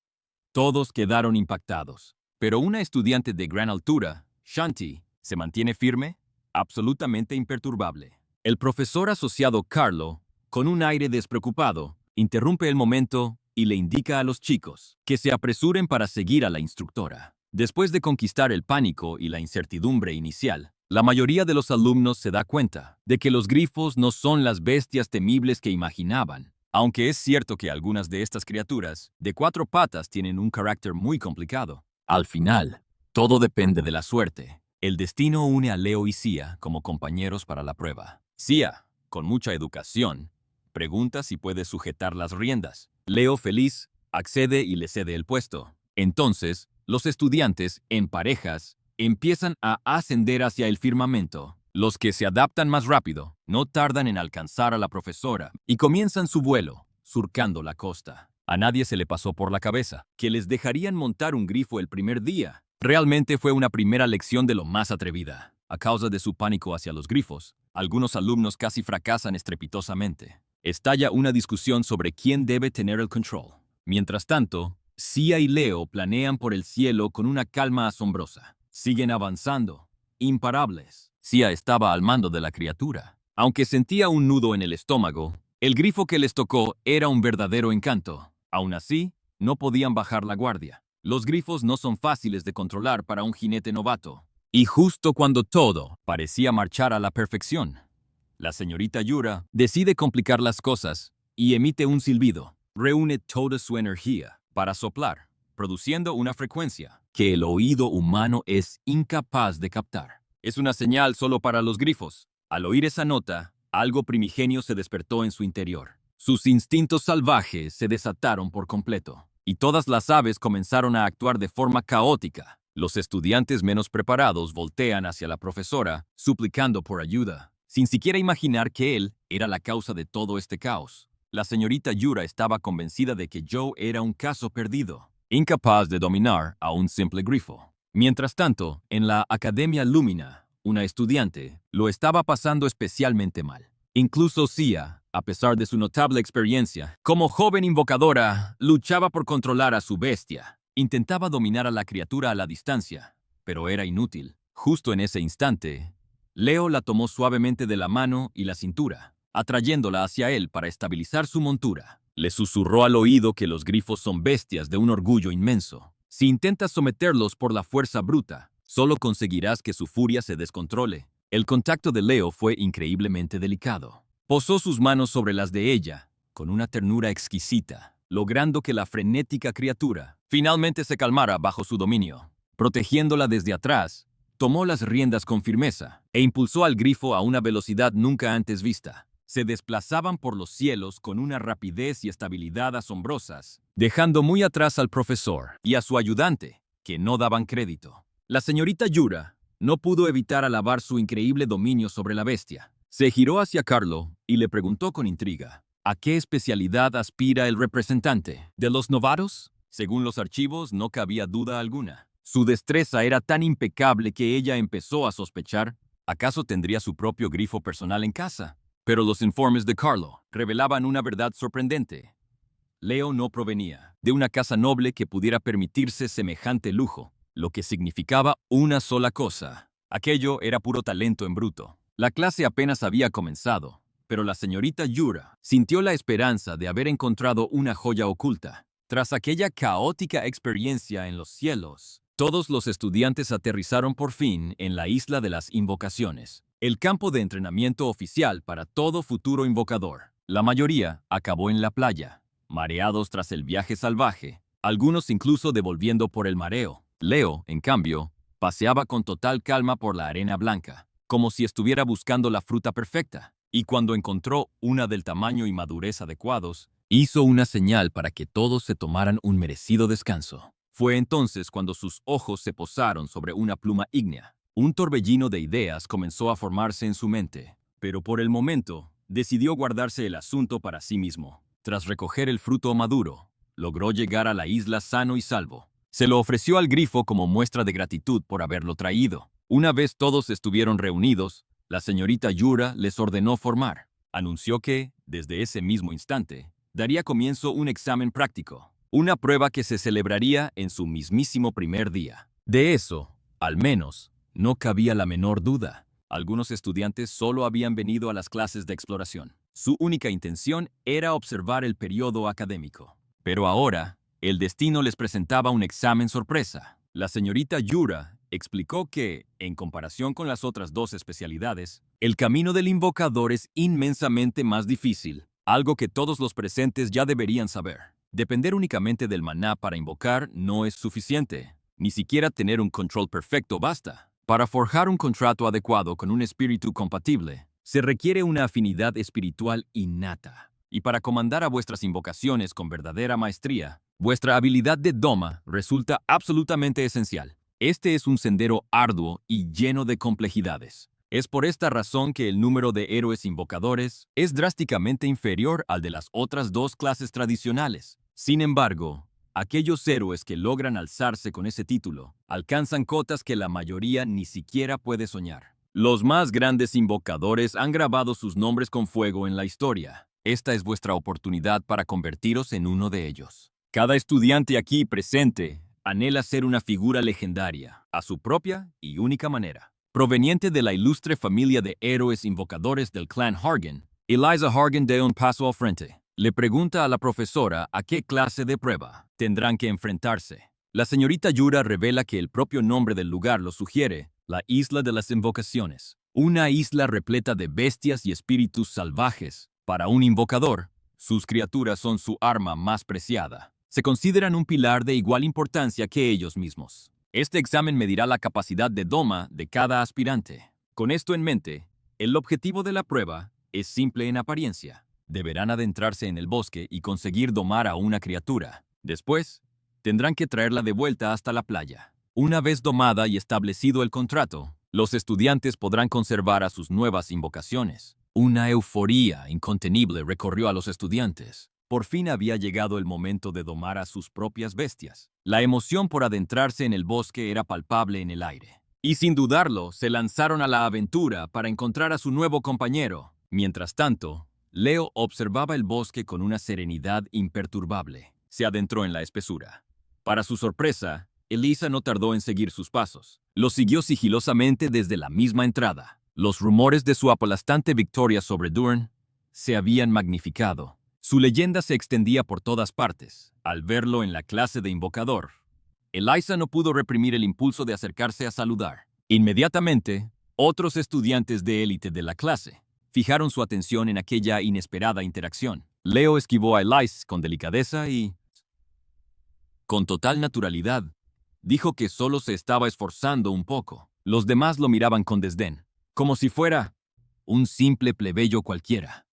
Todos quedaron impactados, pero una estudiante de gran altura, Shanti, se mantiene firme, absolutamente imperturbable. El profesor asociado Carlo, con un aire despreocupado, interrumpe el momento y le indica a los chicos que se apresuren para seguir a la instructora. Después de conquistar el pánico y la incertidumbre inicial, la mayoría de los alumnos se da cuenta de que los grifos no son las bestias temibles que imaginaban, aunque es cierto que algunas de estas criaturas de 4 patas tienen un carácter muy complicado. Al final, todo depende de la suerte. El destino une a Leo y Sia como compañeros para la prueba. Sia, con mucha educación, pregunta si puede sujetar las riendas. Leo, feliz, accede y le cede el puesto. Entonces, los estudiantes, en parejas, empiezan a ascender hacia el firmamento. Los que se adaptan más rápido no tardan en alcanzar a la profesora y comienzan su vuelo, surcando la costa. A nadie se le pasó por la cabeza que les dejarían montar un grifo el primer día. Realmente fue una primera lección de lo más atrevida. A causa de su pánico hacia los grifos, algunos alumnos casi fracasan estrepitosamente. Estalla una discusión sobre quién debe tener el control. Mientras tanto, Sia y Leo planean por el cielo con una calma asombrosa. Siguen avanzando, imparables. Sia estaba al mando de la criatura. Aunque sentía un nudo en el estómago, el grifo que les tocó era un verdadero encanto. Aún así, no podían bajar la guardia. Los grifos no son fáciles de controlar para un jinete novato. Y justo cuando todo parecía marchar a la perfección, la señorita Yura decide complicar las cosas y emite un silbido. Reúne toda su energía para soplar, produciendo una frecuencia que el oído humano es incapaz de captar. Es una señal solo para los grifos. Al oír esa nota, algo primigenio se despertó en su interior. Sus instintos salvajes se desataron por completo, y todas las aves comenzaron a actuar de forma caótica. Los estudiantes menos preparados voltean hacia la profesora, suplicando por ayuda, sin siquiera imaginar que él era la causa de todo este caos. La señorita Yura estaba convencida de que Joe era un caso perdido, incapaz de dominar a un simple grifo. Mientras tanto, en la Academia Lumina, una estudiante lo estaba pasando especialmente mal. Incluso Sia, a pesar de su notable experiencia, como joven invocadora, luchaba por controlar a su bestia. Intentaba dominar a la criatura a la distancia, pero era inútil. Justo en ese instante, Leo la tomó suavemente de la mano y la cintura, atrayéndola hacia él para estabilizar su montura. Le susurró al oído que los grifos son bestias de un orgullo inmenso. Si intentas someterlos por la fuerza bruta, solo conseguirás que su furia se descontrole. El contacto de Leo fue increíblemente delicado. Posó sus manos sobre las de ella, con una ternura exquisita, logrando que la frenética criatura finalmente se calmara bajo su dominio. Protegiéndola desde atrás, tomó las riendas con firmeza e impulsó al grifo a una velocidad nunca antes vista. Se desplazaban por los cielos con una rapidez y estabilidad asombrosas, dejando muy atrás al profesor y a su ayudante, que no daban crédito. La señorita Yura no pudo evitar alabar su increíble dominio sobre la bestia. Se giró hacia Carlo y le preguntó con intriga, ¿a qué especialidad aspira el representante? ¿De los novatos? Según los archivos, no cabía duda alguna. Su destreza era tan impecable que ella empezó a sospechar, ¿acaso tendría su propio grifo personal en casa? Pero los informes de Carlo revelaban una verdad sorprendente. Leo no provenía de una casa noble que pudiera permitirse semejante lujo, lo que significaba una sola cosa. Aquello era puro talento en bruto. La clase apenas había comenzado, pero la señorita Yura sintió la esperanza de haber encontrado una joya oculta. Tras aquella caótica experiencia en los cielos, todos los estudiantes aterrizaron por fin en la Isla de las Invocaciones, el campo de entrenamiento oficial para todo futuro invocador. La mayoría acabó en la playa, mareados tras el viaje salvaje, algunos incluso devolviendo por el mareo. Leo, en cambio, paseaba con total calma por la arena blanca. como si estuviera buscando la fruta perfecta, y cuando encontró una del tamaño y madurez adecuados, hizo una señal para que todos se tomaran un merecido descanso. Fue entonces cuando sus ojos se posaron sobre una pluma ígnea. Un torbellino de ideas comenzó a formarse en su mente, pero por el momento decidió guardarse el asunto para sí mismo. Tras recoger el fruto maduro, logró llegar a la isla sano y salvo. Se lo ofreció al grifo como muestra de gratitud por haberlo traído. Una vez todos estuvieron reunidos, la señorita Yura les ordenó formar. Anunció que, desde ese mismo instante, daría comienzo un examen práctico, una prueba que se celebraría en su mismísimo primer día. De eso, al menos, no cabía la menor duda. Algunos estudiantes solo habían venido a las clases de exploración. Su única intención era observar el periodo académico. Pero ahora, el destino les presentaba un examen sorpresa. La señorita Yura explicó que, en comparación con las otras dos especialidades, el camino del invocador es inmensamente más difícil, algo que todos los presentes ya deberían saber. Depender únicamente del maná para invocar no es suficiente. Ni siquiera tener un control perfecto basta. Para forjar un contrato adecuado con un espíritu compatible, se requiere una afinidad espiritual innata. Y para comandar a vuestras invocaciones con verdadera maestría, vuestra habilidad de doma resulta absolutamente esencial. Este es un sendero arduo y lleno de complejidades. Es por esta razón que el número de héroes invocadores es drásticamente inferior al de las otras dos clases tradicionales. Sin embargo, aquellos héroes que logran alzarse con ese título alcanzan cotas que la mayoría ni siquiera puede soñar. Los más grandes invocadores han grabado sus nombres con fuego en la historia. Esta es vuestra oportunidad para convertiros en uno de ellos. Cada estudiante aquí presente anhela ser una figura legendaria, a su propia y única manera. Proveniente de la ilustre familia de héroes invocadores del clan Hargan, Eliza Hargan da un paso al frente. Le pregunta a la profesora a qué clase de prueba tendrán que enfrentarse. La señorita Yura revela que el propio nombre del lugar lo sugiere, la Isla de las Invocaciones. Una isla repleta de bestias y espíritus salvajes. Para un invocador, sus criaturas son su arma más preciada. Se consideran un pilar de igual importancia que ellos mismos. Este examen medirá la capacidad de doma de cada aspirante. Con esto en mente, el objetivo de la prueba es simple en apariencia. Deberán adentrarse en el bosque y conseguir domar a una criatura. Después, tendrán que traerla de vuelta hasta la playa. Una vez domada y establecido el contrato, los estudiantes podrán conservar a sus nuevas invocaciones. Una euforía incontenible recorrió a los estudiantes. Por fin había llegado el momento de domar a sus propias bestias. La emoción por adentrarse en el bosque era palpable en el aire. Y sin dudarlo, se lanzaron a la aventura para encontrar a su nuevo compañero. Mientras tanto, Leo observaba el bosque con una serenidad imperturbable. Se adentró en la espesura. Para su sorpresa, Eliza no tardó en seguir sus pasos. Lo siguió sigilosamente desde la misma entrada. Los rumores de su aplastante victoria sobre Durn se habían magnificado. Su leyenda se extendía por todas partes. Al verlo en la clase de invocador, Eliza no pudo reprimir el impulso de acercarse a saludar. Inmediatamente, otros estudiantes de élite de la clase fijaron su atención en aquella inesperada interacción. Leo esquivó a Eliza con delicadeza y, con total naturalidad, dijo que solo se estaba esforzando un poco. Los demás lo miraban con desdén, como si fuera un simple plebeyo cualquiera.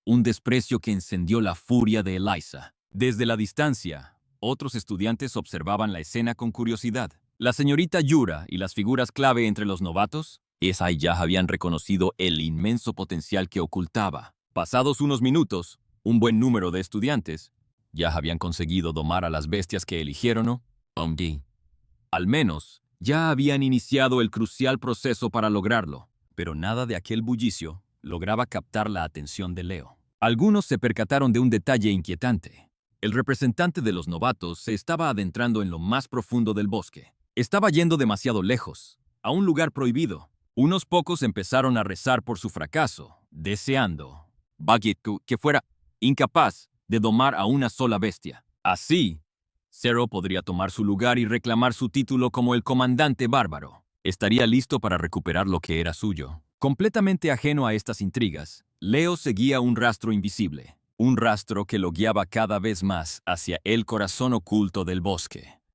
Un desprecio que encendió la furia de Eliza. Desde la distancia, otros estudiantes observaban la escena con curiosidad. La señorita Yura y las figuras clave entre los novatos, esa y ya habían reconocido el inmenso potencial que ocultaba. Pasados unos minutos, un buen número de estudiantes ya habían conseguido domar a las bestias que eligieron, ¿no? Al menos, ya habían iniciado el crucial proceso para lograrlo, pero nada de aquel bullicio lograba captar la atención de Leo. Algunos se percataron de un detalle inquietante. El representante de los novatos se estaba adentrando en lo más profundo del bosque. Estaba yendo demasiado lejos, a un lugar prohibido. Unos pocos empezaron a rezar por su fracaso, deseando que fuera incapaz de domar a una sola bestia. Así, Zero podría tomar su lugar y reclamar su título como el comandante bárbaro. Estaría listo para recuperar lo que era suyo. Completamente ajeno a estas intrigas, Leo seguía un rastro invisible, un rastro que lo guiaba cada vez más hacia el corazón oculto del bosque.